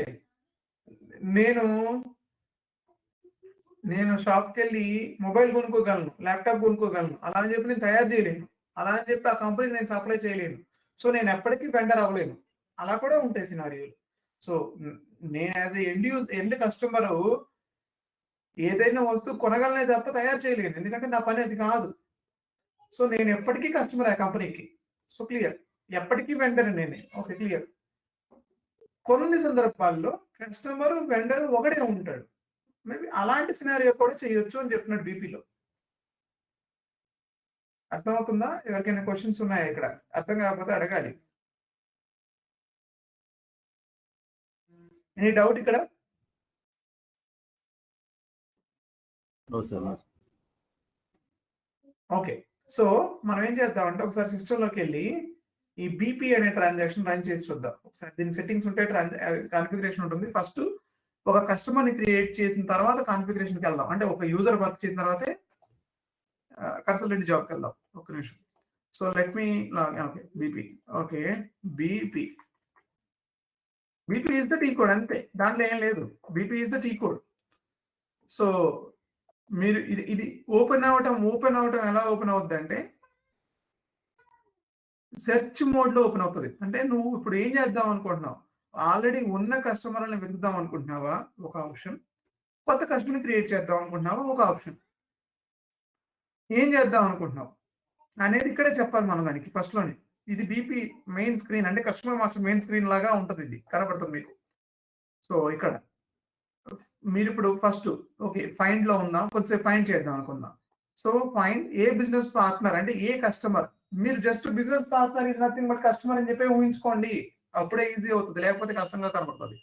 [SPEAKER 1] నేను షాప్కి వెళ్ళి మొబైల్ కొనుక్కోగలను, ల్యాప్టాప్ కొనుక్కోగలను, అలా అని చెప్పి నేను తయారు చేయలేను, అలా అని చెప్పి ఆ కంపెనీకి నేను సప్లై చేయలేను. సో నేను ఎప్పటికీ వెండర్ అవ్వలేను. అలా కూడా ఉంటాయి సినారియోలు. సో నేను యాజ్ ఎండ్ కస్టమరు ఏదైనా వస్తువు కొనగలనే తప్ప తయారు చేయలేను, ఎందుకంటే నా పని అది కాదు. సో నేను ఎప్పటికీ కస్టమర్ ఆ కంపెనీకి. సో క్లియర్, ఎప్పటికీ వెండర్ నేనే. Okay clear. కొన్ని సందర్భాల్లో కస్టమర్ వెండర్ ఒకటే ఉంటాడు. మేబీ అలాంటి సినారియో కూడా చేయొచ్చు అని చెప్తున్నాడు బీపీలో. అర్థమవుతుందా? ఎవరికైనా క్వశ్చన్స్ ఉన్నాయా? ఇక్కడ అర్థం కాకపోతే అడగాలి. ఎనీ డౌట్ ఇక్కడ? ఓకే, సో మనం ఏం చేద్దామంటే ఒకసారి సిస్టంలోకి వెళ్ళి ఈ బీపీ అనే ట్రాన్సాక్షన్ రన్ చేసి చూద్దాం. ఒకసారి దీని సెట్టింగ్స్ ఉంటాయి, కాన్ఫిగరేషన్ ఉంటుంది. ఫస్ట్ ఒక కస్టమర్ని క్రియేట్ చేసిన తర్వాత కాన్ఫిగరేషన్కి వెళ్దాం. అంటే ఒక యూజర్ వర్క్ చేసిన తర్వాతే కన్సల్టెంట్ జాబ్కి వెళ్దాం. ఒక నిమిషం. So let me okay BP. Okay BP is the T code, అంతే, దాంట్లో ఏం లేదు. BP is the T code. So మీరు ఇది ఓపెన్ అవటం ఎలా ఓపెన్ అవుద్ది అంటే సెర్చ్ మోడ్ లో ఓపెన్ అవుతుంది. అంటే నువ్వు ఇప్పుడు ఏం చేద్దాం అనుకుంటున్నావు? ఆల్రెడీ ఉన్న కస్టమర్ని వెతుకుదాం అనుకుంటున్నావా? ఒక ఆప్షన్. కొత్త కస్టమర్ని క్రియేట్ చేద్దాం అనుకుంటున్నావా? ఒక ఆప్షన్. ఏం చేద్దాం అనుకుంటున్నావు అనేది ఇక్కడే చెప్పాలి మనం దానికి ఫస్ట్ లోనే. ఇది బీపీ మెయిన్ స్క్రీన్, అంటే కస్టమర్ మాస్టర్ మెయిన్ స్క్రీన్ లాగా ఉంటుంది. ఇది కనబడుతుంది మీకు. సో ఇక్కడ మీరు ఇప్పుడు ఫస్ట్ ఓకే ఫైండ్ లో ఉందాం, కొద్దిసేపు ఫైండ్ చేద్దాం అనుకుందాం. So find a business partner అంటే ఏ కస్టమర్. మీరు just business partner is nothing but customer అని చెప్పి ఊహించుకోండి, అప్పుడే ఈజీ అవుతుంది, లేకపోతే కష్టంగా కనబడుతుంది.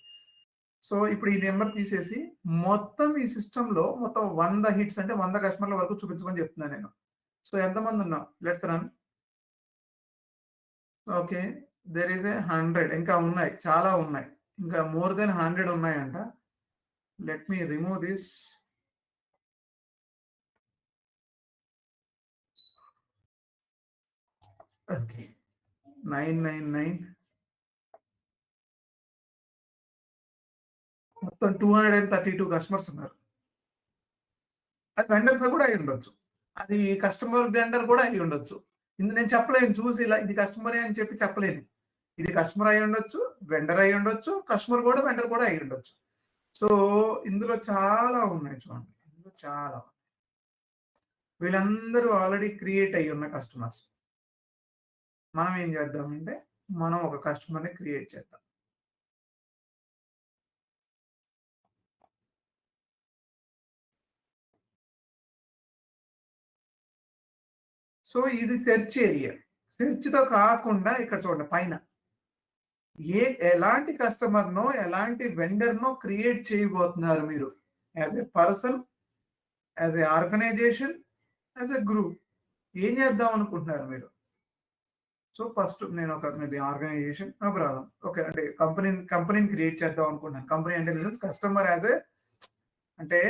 [SPEAKER 1] సో ఇప్పుడు ఈ నెంబర్ తీసేసి మొత్తం ఈ సిస్టమ్ లో మొత్తం 100 హిట్స్ అంటే 100 కస్టమర్ల వరకు చూపించమని చెప్తున్నాను నేను. సో ఎంతమంది ఉన్నాం, let's run. Okay, there is a 100, ఇంకా ఉన్నాయి, చాలా ఉన్నాయి, ఇంకా మోర్ దెన్ 100 ఉన్నాయంట. Let me remove this. Okay, 999 మొత్తం 232 కస్టమర్స్ ఉన్నారు. అది వెండర్స్ కూడా అయి ఉండొచ్చు, అది కస్టమర్ వెండర్ కూడా అయి ఉండొచ్చు. ఇది నేను చెప్పలేను, చూసి ఇలా ఇది కస్టమరే అని చెప్పి చెప్పలేను. ఇది కస్టమర్ అయి ఉండొచ్చు, వెండర్ అయి ఉండొచ్చు, కస్టమర్ కూడా వెండర్ కూడా అయి ఉండొచ్చు. సో ఇందులో చాలా ఉన్నాయి చూడండి, ఇందులో చాలా. వీళ్ళందరూ ఆల్రెడీ క్రియేట్ అయ్యి ఉన్న కస్టమర్స్. మనం ఏం చేద్దామంటే మనం ఒక కస్టమర్ని క్రియేట్ చేద్దాం. సో ఇది సెర్చ్ ఏరియా. సెర్చ్ తో కాకుండా ఇక్కడ చూడండి పైన ఎలాంటి కస్టమర్నో ఎలాంటి వెండర్నో క్రియేట్ చేయబోతున్నారు మీరు, as a person, as a organization, as a group. ఏం చేద్దాం అనుకుంటున్నారు మీరు? సో ఫస్ట్ నేను ఒక maybe organization, no problem, okay, అంటే కంపెనీని క్రియేట్ చేద్దాం అనుకుంటున్నాను. కంపెనీ అంటే కస్టమర్ యాజ్ ఏ అంటే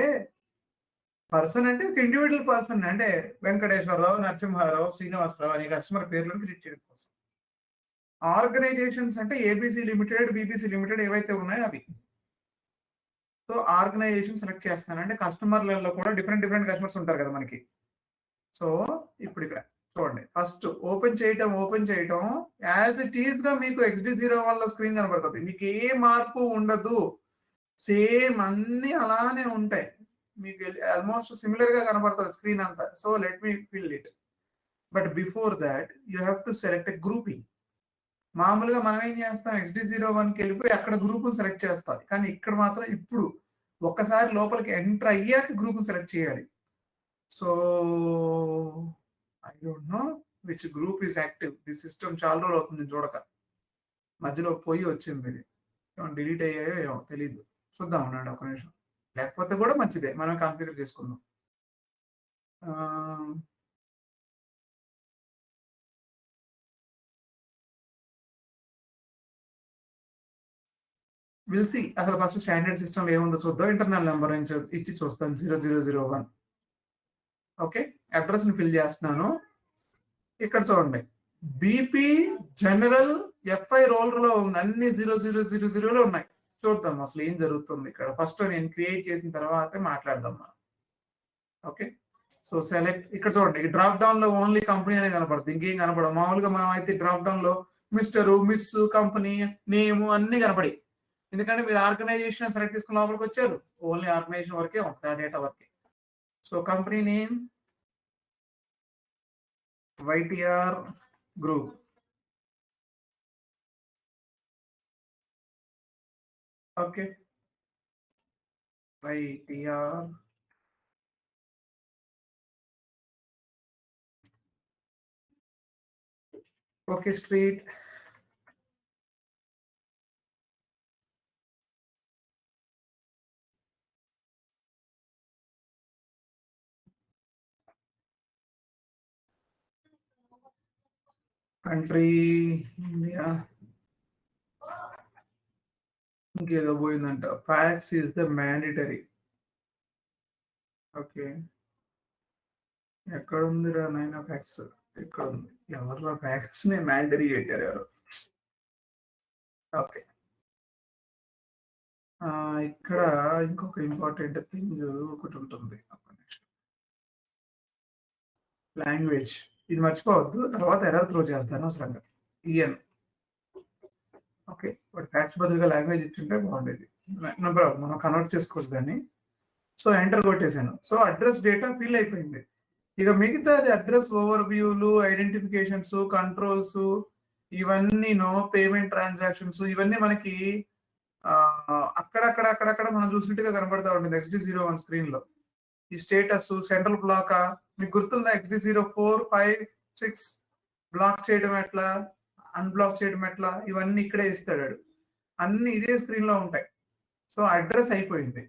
[SPEAKER 1] పర్సన్ అంటే ఒక ఇండివిజువల్ పర్సన్, అంటే వెంకటేశ్వరరావు, నరసింహారావు, శ్రీనివాసరావు అనే కస్టమర్ పేర్లను క్రియేట్ చేయడం కోసం. ఆర్గనైజేషన్స్ అంటే ఏబిసి లిమిటెడ్, బీబీసీ లిమిటెడ్ ఏవైతే ఉన్నాయో అవి. సో ఆర్గనైజేషన్ సెలెక్ట్ చేస్తాను, అంటే కస్టమర్లలో కూడా డిఫరెంట్ కస్టమర్స్ ఉంటారు కదా మనకి. సో ఇప్పుడు ఇక్కడ చూడండి, ఫస్ట్ ఓపెన్ చేయటం యాజ్ ఇట్ ఈస్ గా మీకు XD01 లో స్క్రీన్ కనబడుతుంది. మీకు ఏ మార్పు ఉండదు, సేమ్ అన్ని అలానే ఉంటాయి, మీకు ఆల్మోస్ట్ సిమిలర్ గా కనబడుతుంది స్క్రీన్ అంతా. So let me fill it. But before that you have to select a grouping. మామూలుగా మనం ఏం చేస్తాం, XD01కి వెళ్ళిపోయి అక్కడ గ్రూప్ సెలెక్ట్ చేస్తాం, కానీ ఇక్కడ మాత్రం ఇప్పుడు ఒక్కసారి లోపలికి ఎంటర్ అయ్యాక గ్రూప్ సెలెక్ట్ చేయాలి. So I don't know which group is active. The system చాలా రోజులు అవుతుంది చూడక, మధ్యలో పోయి వచ్చింది, ఇది డిలీట్ అయ్యాయో ఏమో తెలీదు. చూద్దాం అన్నాడు ఒక నిమిషం, లేకపోతే కూడా మంచిదే, మనం కాన్ఫిగర్ చేసుకుందాం. Will see. అసలు ఫస్ట్ స్టాండర్డ్ సిస్టమ్ ఏముందో చూద్దాం. ఇంటర్నల్ నెంబర్ ఇచ్చి చూస్తాను, 0001. ఓకే, అడ్రస్ ని ఫిల్ చేస్తున్నాను. ఇక్కడ చూడండి, బీపీ జనరల్ ఎఫ్ఐ రోలర్ లో ఉంది, అన్ని 0000లో ఉన్నాయి. చూద్దాం అసలు ఏం జరుగుతుంది ఇక్కడ. ఫస్ట్ నేను క్రియేట్ చేసిన తర్వాతే మాట్లాడదాం మనం. Okay, so select. ఇక్కడ చూడండి, డ్రాప్ డౌన్ లో ఓన్లీ కంపెనీ అనేది కనపడుతుంది, ఇంకేం కనపడదు. మామూలుగా మనం అయితే డ్రాప్ డౌన్ లో మిస్టర్, మిస్, కంపెనీ నేమ్ అన్ని కనపడి, ఎందుకంటే మీరు ఆర్గనైజేషన్ సెలెక్ట్ చేసుకున్న లోపలికి వచ్చారు, ఓన్లీ ఆర్గనైజేషన్ వరకే ఉంటుంది, ఆ డేటా వరకే. So company name YTR Group. Okay, YTR. Okay, street. Country India. ఇంకేదో పోయిందంట. Fax is the mandatory. Okay, ఎక్కడ ఉందిరా నైనా ఫ్యాక్స్? ఇక్కడ ఉంది. ఎవరు ఫ్యాక్స్ ని మ్యాండేటరీ పెట్టారు ఎవరు? ఓకే, ఇక్కడ ఇంకొక ఇంపార్టెంట్ థింగ్ ఒకటి ఉంటుంది. లాంగ్వేజ్, ఇది మర్చిపోవద్దు, తర్వాత ఎర్రర్ త్రో చేస్తాను అసలు. ఈఎన్. ఓకే, బట్ ఫ్యాక్స్ బదులుగా లాంగ్వేజ్ ఇచ్చింటే బాగుండేది. నో ప్రాబ్లం, మనం కన్వర్ట్ చేసుకోవచ్చు దాన్ని. సో ఎంటర్ కొట్టేశాను. సో అడ్రస్ డేటా ఫిల్ అయిపోయింది. ఇక మిగతాది అడ్రస్ ఓవర్ వ్యూలు, ఐడెంటిఫికేషన్స్, కంట్రోల్స్, ఇవన్నీ పేమెంట్ ట్రాన్సాక్షన్స్, ఇవన్నీ మనకి అక్కడక్కడ మనం చూసినట్టుగా కనబడతా ఉంటుంది XD01 స్క్రీన్ లో. ఈ స్టేటస్ సెంట్రల్ బ్లాక్ మీకు గుర్తుందా? XD04, 5, 6 బ్లాక్ చేయడం ఎట్లా, అన్బ్లాక్ చేయడం ఎట్లా, ఇవన్నీ ఇక్కడే ఇస్తాడు. అన్ని ఇదే స్క్రీన్ లో ఉంటాయి. సో అడ్రస్ అయిపోయింది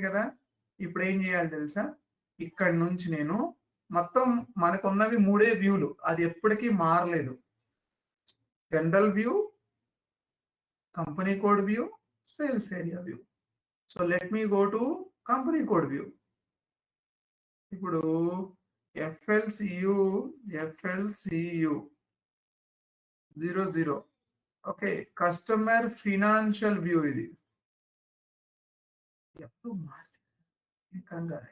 [SPEAKER 1] కదా. ఇప్పుడు ఏం చేయాలి తెలుసా? ఇక్కడ నుంచి నేను మొత్తం మనకున్నవి 3 వ్యూలు, అది ఎప్పటికీ మారలేదు. General view, company code view, sales area view. So let me go to company code view. ఇప్పుడు FLCU 00 okay, customer financial view ఇది. ఎప్పుడు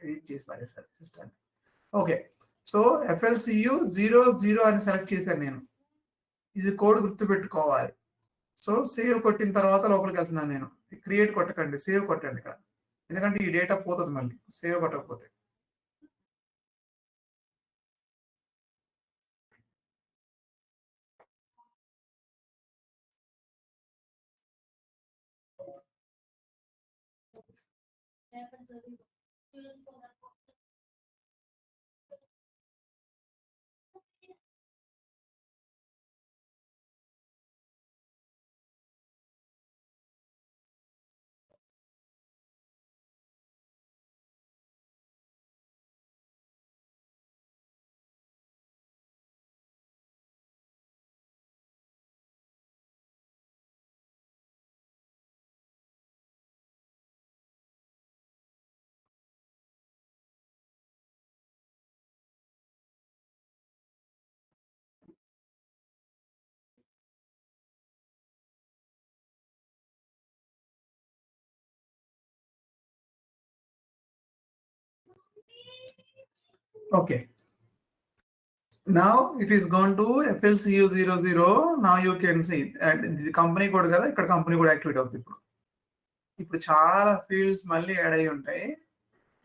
[SPEAKER 1] ఎడిట్ చేసి పారేసారు సిస్టమ్. ఓకే, సో FLCU 00 అని సెలెక్ట్ చేశాను నేను. ఇది కోడ్ గుర్తుపెట్టుకోవాలి. సో సేవ్ కొట్టిన తర్వాత లోపలికి వెళ్తున్నాను నేను. క్రియేట్ కొట్టకండి, సేవ్ కొట్టండి ఇక్కడ, ఎందుకంటే ఈ డేటా పోతుంది మళ్ళీ save కొట్టకపోతే. Okay, now it is gone to FLCU 00. Now you can see and ఇది కంపెనీ కోడ్ కదా, ఇక్కడ కంపెనీ కోడ్ యాక్టివేట్ అవుతుంది. ఇప్పుడు చాలా ఫీల్డ్స్ మళ్ళీ యాడ్ అయి ఉంటాయి.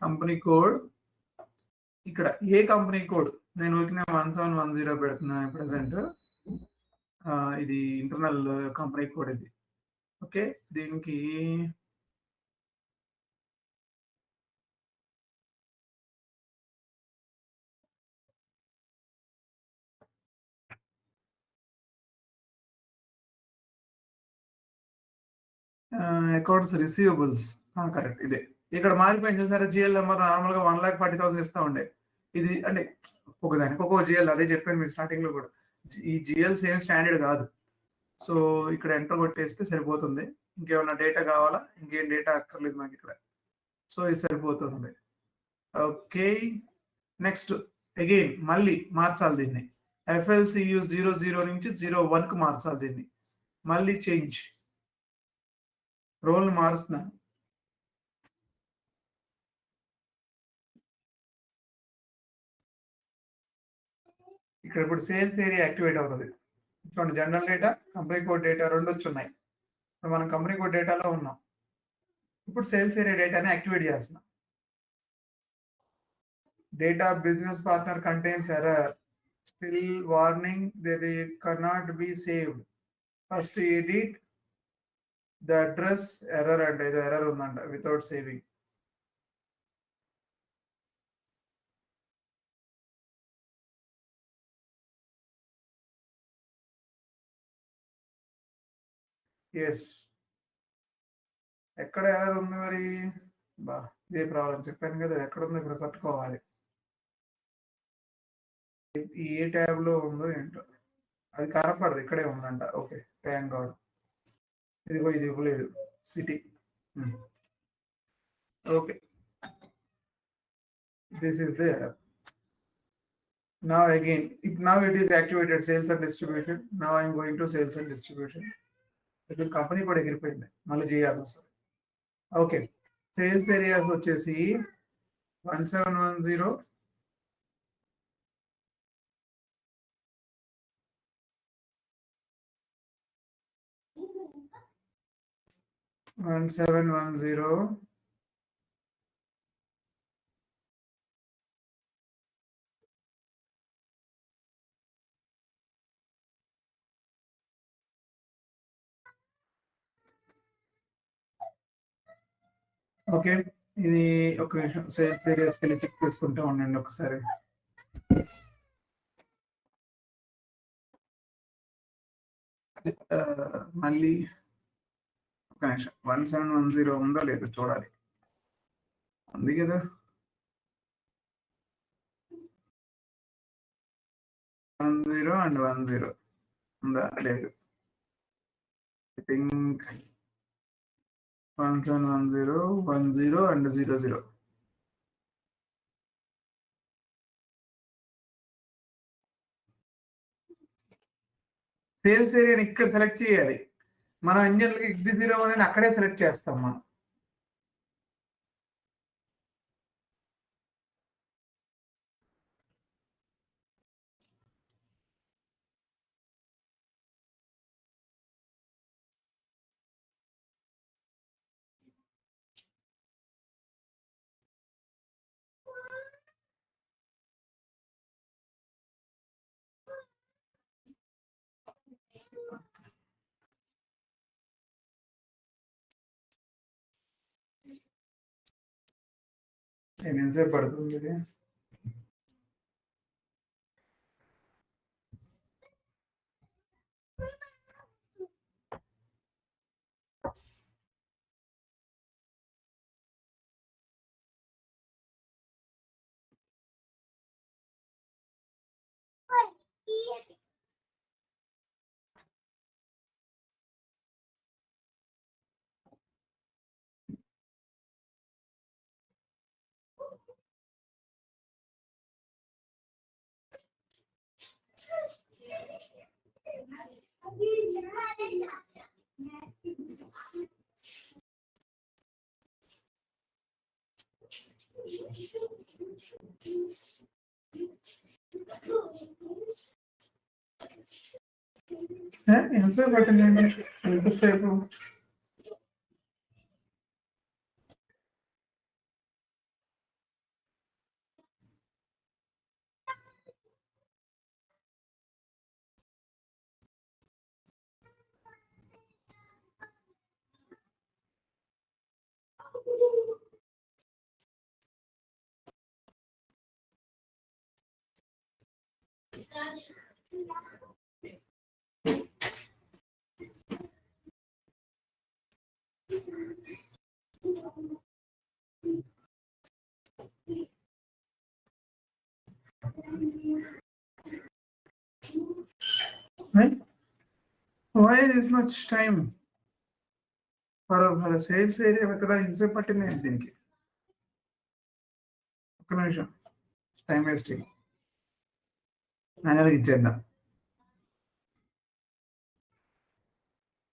[SPEAKER 1] కంపెనీ కోడ్ ఇక్కడ ఏ కంపెనీ కోడ్ నేను ఊరికనే 1710 పెడుతున్నాను ప్రెసెంట్. ఇది ఇంటర్నల్ కంపెనీ కోడ్ ఇది. ఓకే, దీనికి అకౌంట్స్ రిసీవబుల్స్ కరెక్ట్ ఇదే. ఇక్కడ మారిపోయింది చూసారా, జిఎల్ నెంబర్ నార్మల్ గా 1,40,000 ఇస్తా ఉండే. ఇది అంటే ఒకదానికి ఒక్కొక్క జిఎల్, అదే చెప్పాను మీకు స్టార్టింగ్ లో కూడా. ఈ జిఎల్ సేమ్ స్టాండర్డ్ కాదు. సో ఇక్కడ ఎంటర్ కొట్టేస్తే సరిపోతుంది. ఇంకేమైనా డేటా కావాలా? ఇంకేం డేటా అక్కర్లేదు మాకు ఇక్కడ. సో ఇది సరిపోతుంది. ఓకే, నెక్స్ట్ అగైన్ మళ్ళీ మార్చాలి దీన్ని. FLCU 00 నుంచి 01 కు మార్చాలి దీన్ని. మళ్ళీ చేంజ్ రోల్ మారుస్తున్నాను. ఇక్కడ ఇప్పుడు సేల్స్ ఏరియా యాక్టివేట్ అవుతుంది. చూడండి, general data, company code data రెండు వచ్చున్నాయి. మనం కంపెనీ కోడ్ డేటాలో ఉన్నాం. ఇప్పుడు సేల్స్ ఏరియా డేటాని యాక్టివేట్ చేస్తున్నాం. Data business partner contains error, still warning that it cannot be saved. First edit the address. Error అంటే ఏదో ఎర్రర్ ఉందంట, వితౌట్ సేవింగ్. ఎస్, ఎక్కడ ఎర్రర్ ఉంది మరి? బా, ఇదే ప్రాబ్లం చెప్పాను కదా, ఎక్కడ ఉందో ఇప్పుడు పట్టుకోవాలి. ఏ ట్యాబ్ లో ఉందో ఏంటో, అది కనపడదు, ఇక్కడే ఉందంట. Okay, thank God. ఇదిగో ఇది ఇవ్వలేదు, city. Okay, this is there. Now again, now it is activated sales and distribution. Now I am going to sales and distribution. ఇప్పుడు కంపెనీ కూడా ఎగిరిపోయింది, మళ్ళీ చేయాల్సి వస్తుంది. ఓకే, సేల్స్ ఏరియాస్ వచ్చేసి 1710, 1710, ఓకే, ఇది ఒక నిమిషం సీరియస్ వెళ్ళి చెక్ చేసుకుంటూ ఉండండి ఒకసారి. మళ్ళీ ఒక నిమిషం 1710 ఉందో లేదో చూడాలి. ఉంది కదా, 10 అండ్ 10 ఉందా? లేదు. I think 1710 10 and 00. సేల్స్ ఏరియాని ఇక్కడ సెలెక్ట్ చేయాలి. మనం ఇంజన్లకి XD0 అని అక్కడే సెలెక్ట్ చేస్తాం మనం. ఎంతసేపు పడుతుంది ఇది? ఎంతసేపు పట్టిందండి? ఎంతసేపు? Right? Why this much time for a sales area వెతకడానికి ఎంతసేపు పట్టింది దీనికి? ఒక్క నిమిషం, టైం వేస్టింగ్. మాన్యువల్గా ఇచ్చేద్దాం.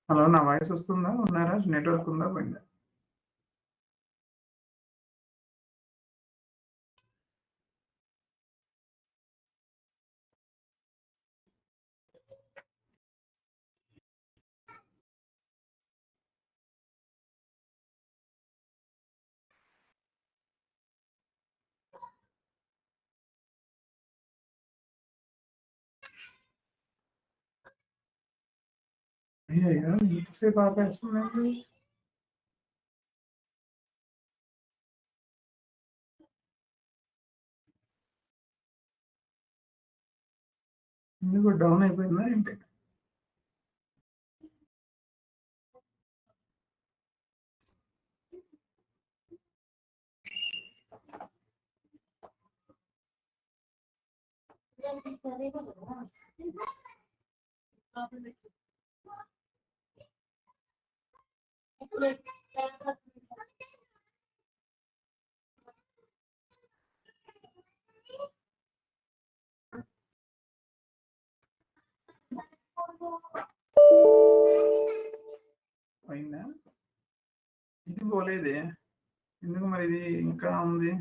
[SPEAKER 1] హలో, నా వాయిస్ వస్తుందా? ఉన్నారా? నెట్వర్క్ ఉందా? పోయిందా? అయ్యో, ఎంతసేపు ఆపేస్తుందండి? ఎందుకు డౌన్ అయిపోయిందా ఏంటి? పోయిందా? ఇది పోలేదే ఎందుకు మరి? ఇది ఇంకా ఉంది.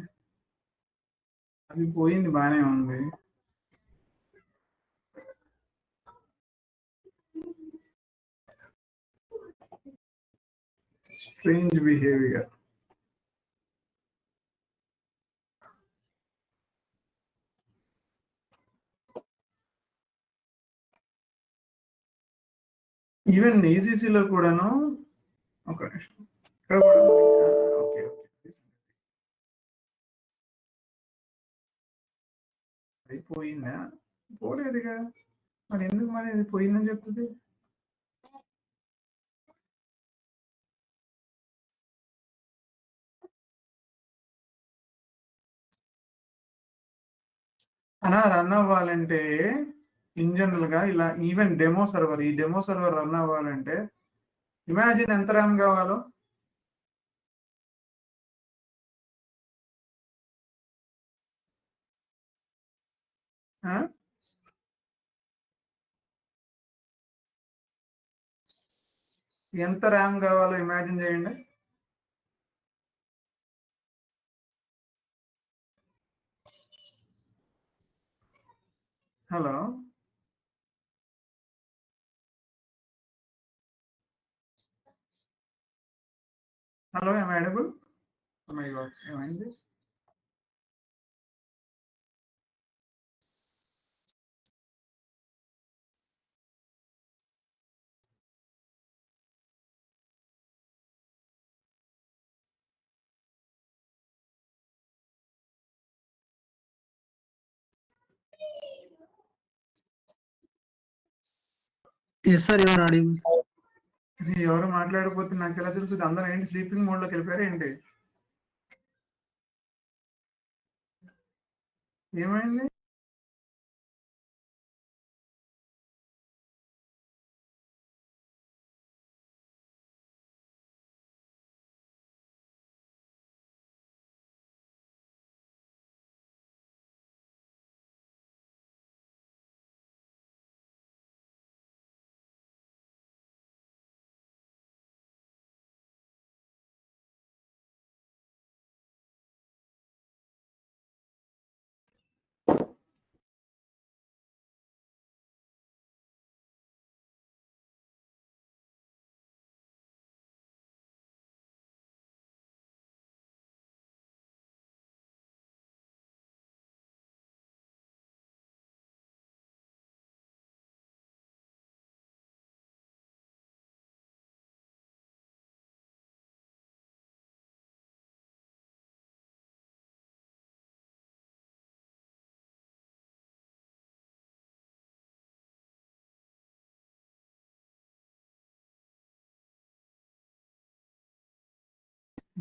[SPEAKER 1] అది పోయింది, బాగానే ఉంది. Strange behaviour. ఈవెన్ ఏసీసీలో కూడాను ఒక నిమిషం ఇక్కడ కూడా ఓకే ఓకే అది పోయిందా? పోలేదుగా. మరి ఎందుకు మరి అది పోయిందని చెప్తుంది? అలా రన్ అవ్వాలంటే ఇన్ జనరల్‌గా ఇలా ఈవెన్ డెమో సర్వర్, ఈ డెమో సర్వర్ రన్ అవ్వాలంటే ఇమాజిన్ ఎంత ర్యామ్ కావాలో? ఆ? ఎంత ర్యామ్ కావాలో ఇమాజిన్ చేయండి. Hello, hello, am I audible? Oh my God, ఏమైంది?
[SPEAKER 3] Yes, sir, you are audible.
[SPEAKER 1] ఇది ఎవరు మాట్లాడకపోతే నాకు ఎలా తెలుస్తుంది? అందరూ ఏంటి స్లీపింగ్ మోడ్ లోకి వెళ్ళిపోయారు ఏంటి? ఏమైంది?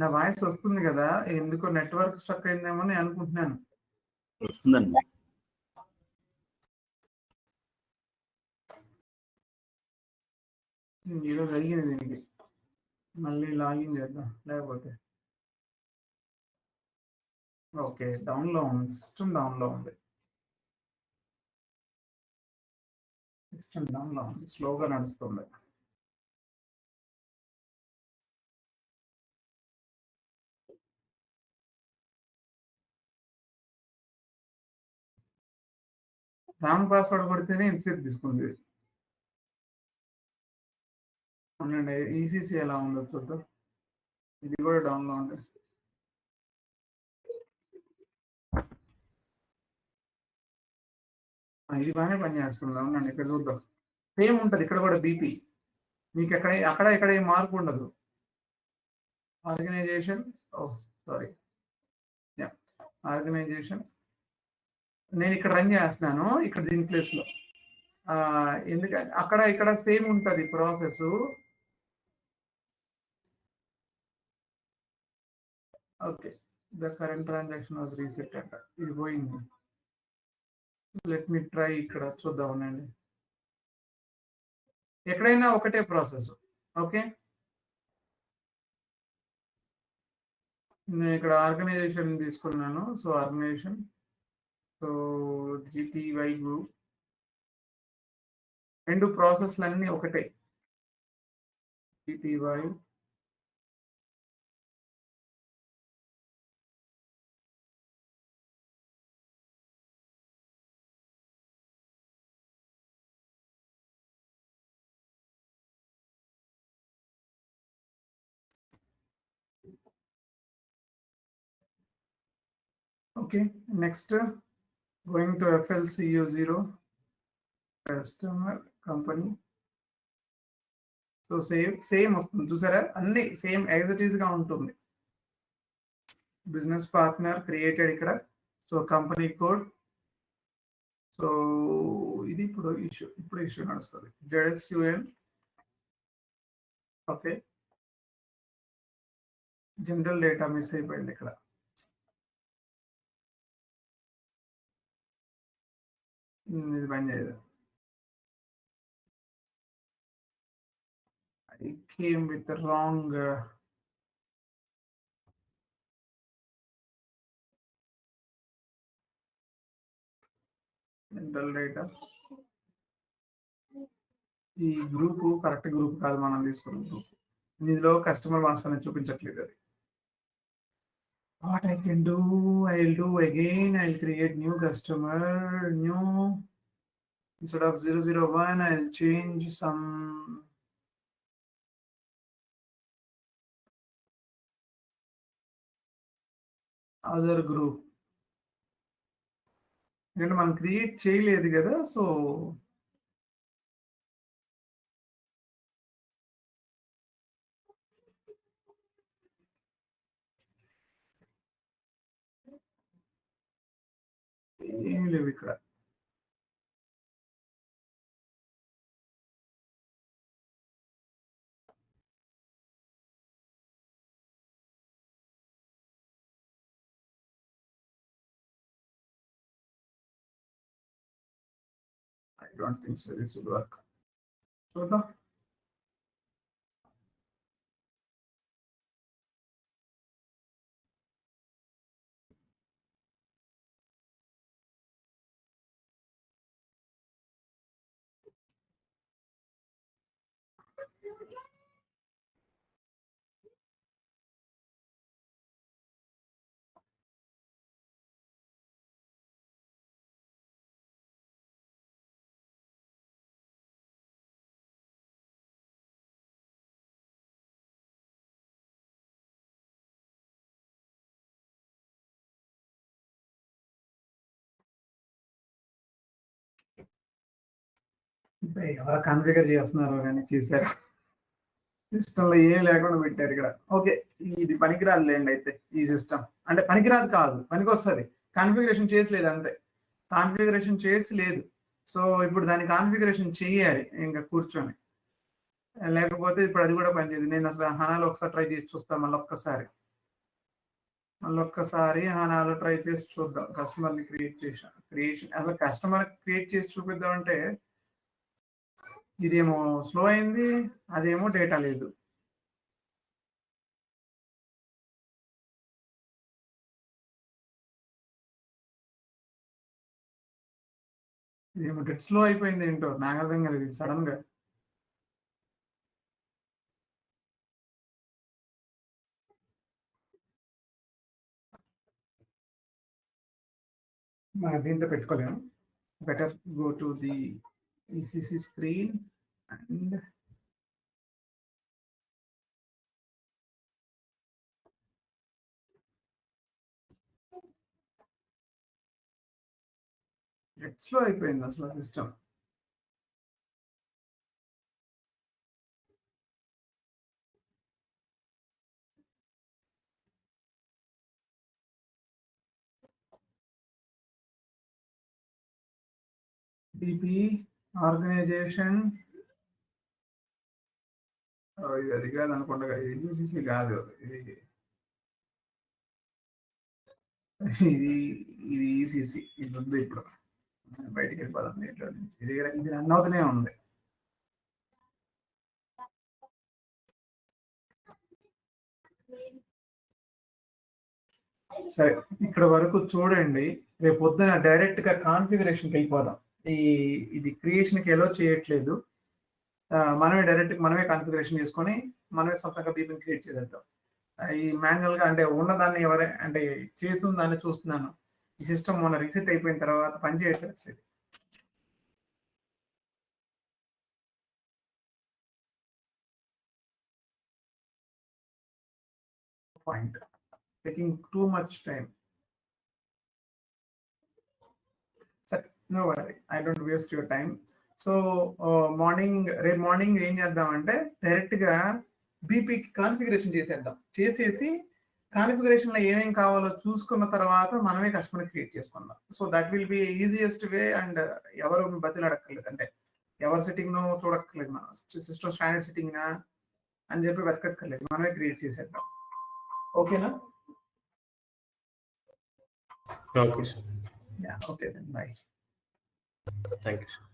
[SPEAKER 1] నా వాయిస్ వస్తుంది కదా? ఎందుకో నెట్వర్క్ స్ట్రక్ అయిందేమో అని అనుకుంటున్నాను.
[SPEAKER 2] వస్తుందండి.
[SPEAKER 1] ఏదో జరిగింది దీనికి. మళ్ళీ లాగిన్ చేద్దాం లేకపోతే. ఓకే, డౌన్లో ఉంది, సిస్టమ్ డౌన్లో ఉంది. సిస్టమ్ డౌన్లో ఉంది, స్లోగా నడుస్తుంది. రాంగ్ పాస్వర్డ్ కొడితేనే ఇన్సేపు తీసుకుంది. అవునండి, ఈసీసీ ఎలా ఉందో చూద్దాం. ఇది కూడా డౌన్లో ఉంది. ఇది బాగానే పనిచేస్తుంది. అవునండి, ఇక్కడ చూద్దాం. సేమ్ ఉంటుంది ఇక్కడ కూడా బీపీ. మీకు అక్కడ ఇక్కడ ఏం మార్పు ఉండదు. ఆర్గనైజేషన్, సారీ, ఆర్గనైజేషన్ నేను ఇక్కడ రన్ చేస్తున్నాను, ఇక్కడ దీని ప్లేస్లో. ఎందుకంటే అక్కడ ఇక్కడ సేమ్ ఉంటుంది process. Okay, the current transaction was reset అంట. ఇది పోయింది. లెట్ మీ ట్రై, ఇక్కడ చూద్దాం ఉండండి. ఎక్కడైనా ఒకటే ప్రాసెస్. ఓకే, నేను ఇక్కడ ఆర్గనైజేషన్ తీసుకున్నాను. So organization, so GTY group, రెండు ప్రాసెస్లు అన్నీ ఒకటే. GTY okay. Next, going to FLCU0, customer company. So same వస్తుంది చూసారా, అన్ని సేమ్ యాజ్ ఇట్ ఈస్ గా ఉంటుంది. బిజినెస్ పార్ట్నర్ క్రియేటెడ్ ఇక్కడ. సో కంపెనీ కోడ్, సో ఇది ఇప్పుడు ఇష్యూ నడుస్తుంది ZSUN. Okay, general data miss అయిపోయింది ఇక్కడ. ఇది పని చేయదు. I came with the wrong general data. ఈ గ్రూప్ కరెక్ట్ గ్రూప్ కాదు, మనం తీసుకున్న గ్రూప్. ఇందులో కస్టమర్ మాస్టర్ అనేది చూపించట్లేదు అది. What I can do, I'll do again. I'll create new customer, new. Instead of 001, I'll change some other group. ఎందుకంటే మనం క్రియేట్ చేయలేదు కదా, సో ఏమి లేవు ఇక్కడ. I don't think so this will work. చూద్దాం. ఎవరు కాన్ఫిగర్ చేస్తున్నారు కానీ చేశారు, సిస్టంలో ఏం లేకుండా పెట్టారు ఇక్కడ. ఓకే, ఇది పనికిరాదు లేండి. అయితే ఈ సిస్టమ్ అంటే పనికిరాదు కాదు, పనికి వస్తుంది. కాన్ఫిగరేషన్ చేసలేదు అంతే, కాన్ఫిగరేషన్ చేసి లేదు. సో ఇప్పుడు దాన్ని కాన్ఫిగరేషన్ చేయాలి ఇంకా కూర్చొని, లేకపోతే ఇప్పుడు అది కూడా పనిచేయదు. నేను అసలు హనాలో ఒకసారి ట్రై చేసి చూస్తాను, మళ్ళొక్కసారి హనాలో ట్రై చేసి చూద్దాం. కస్టమర్ని క్రియేషన్ అసలు కస్టమర్ క్రియేట్ చేసి చూపిద్దామంటే ఇదేమో స్లో అయింది, అదేమో డేటా లేదు. ఇదేమో డెట్ స్లో అయిపోయింది ఏంటో నాకు అర్థం కలిగింది సడన్ గా. మనం దీంతో పెట్టుకోలేము. Better go to the ECC screen and slow అయిపోయింది అసలు సిస్టమ్. DP ఆర్గనైజేషన్ ఇది అది కాదు అనుకుంటా, ఇది UCC కాదు, ఇది ECC. ఇది ఉంది ఇప్పుడు, బయటికి వెళ్ళిపోదాం దీంట్లో నుంచి. ఇది రన్ అవుతూనే ఉంది. సరే, ఇక్కడ వరకు చూడండి. రేపు పొద్దున డైరెక్ట్ గా కాన్ఫిగరేషన్కి వెళ్ళిపోదాం. ఇది క్రియేషన్కి ఎలా చేయట్లేదు, మనమే కాన్ఫిగరేషన్ చేసుకొని మనమే సొంతంగా బీపీని క్రియేట్ చేద్దాం. ఈ మాన్యువల్ గా అంటే ఉన్నదాన్ని అంటే చేస్తున్న దాన్ని చూస్తున్నాను. ఈ సిస్టమ్ మొన్న రీసెట్ అయిపోయిన తర్వాత పని చేయట్లేదు. Point taking too much time. No worry, I don't waste your time. So రేపు మార్నింగ్ ఏం చేద్దాం అంటే డైరెక్ట్ గా బీపీకి కాన్ఫిగరేషన్ చేసేద్దాం. చేసేసి కాన్ఫిగరేషన్ లో ఏమేం కావాలో చూసుకున్న తర్వాత మనమే కస్టమర్ క్రియేట్ చేసుకుందాం. So that will be easiest way. And ఎవరు బతిలాడక్కర్లేదు, అంటే ఎవరి సెట్టింగ్ నో చూడక్కర్లేదు, మనం సిస్టమ్ స్టాండర్డ్ సెట్టింగ్ నా అని చెప్పి వెతకక్కర్లేదు, మనమే క్రియేట్ చేసేద్దాం. ఓకేనా?
[SPEAKER 4] Okay sir.
[SPEAKER 1] Okay, bye.
[SPEAKER 4] Thank you sir.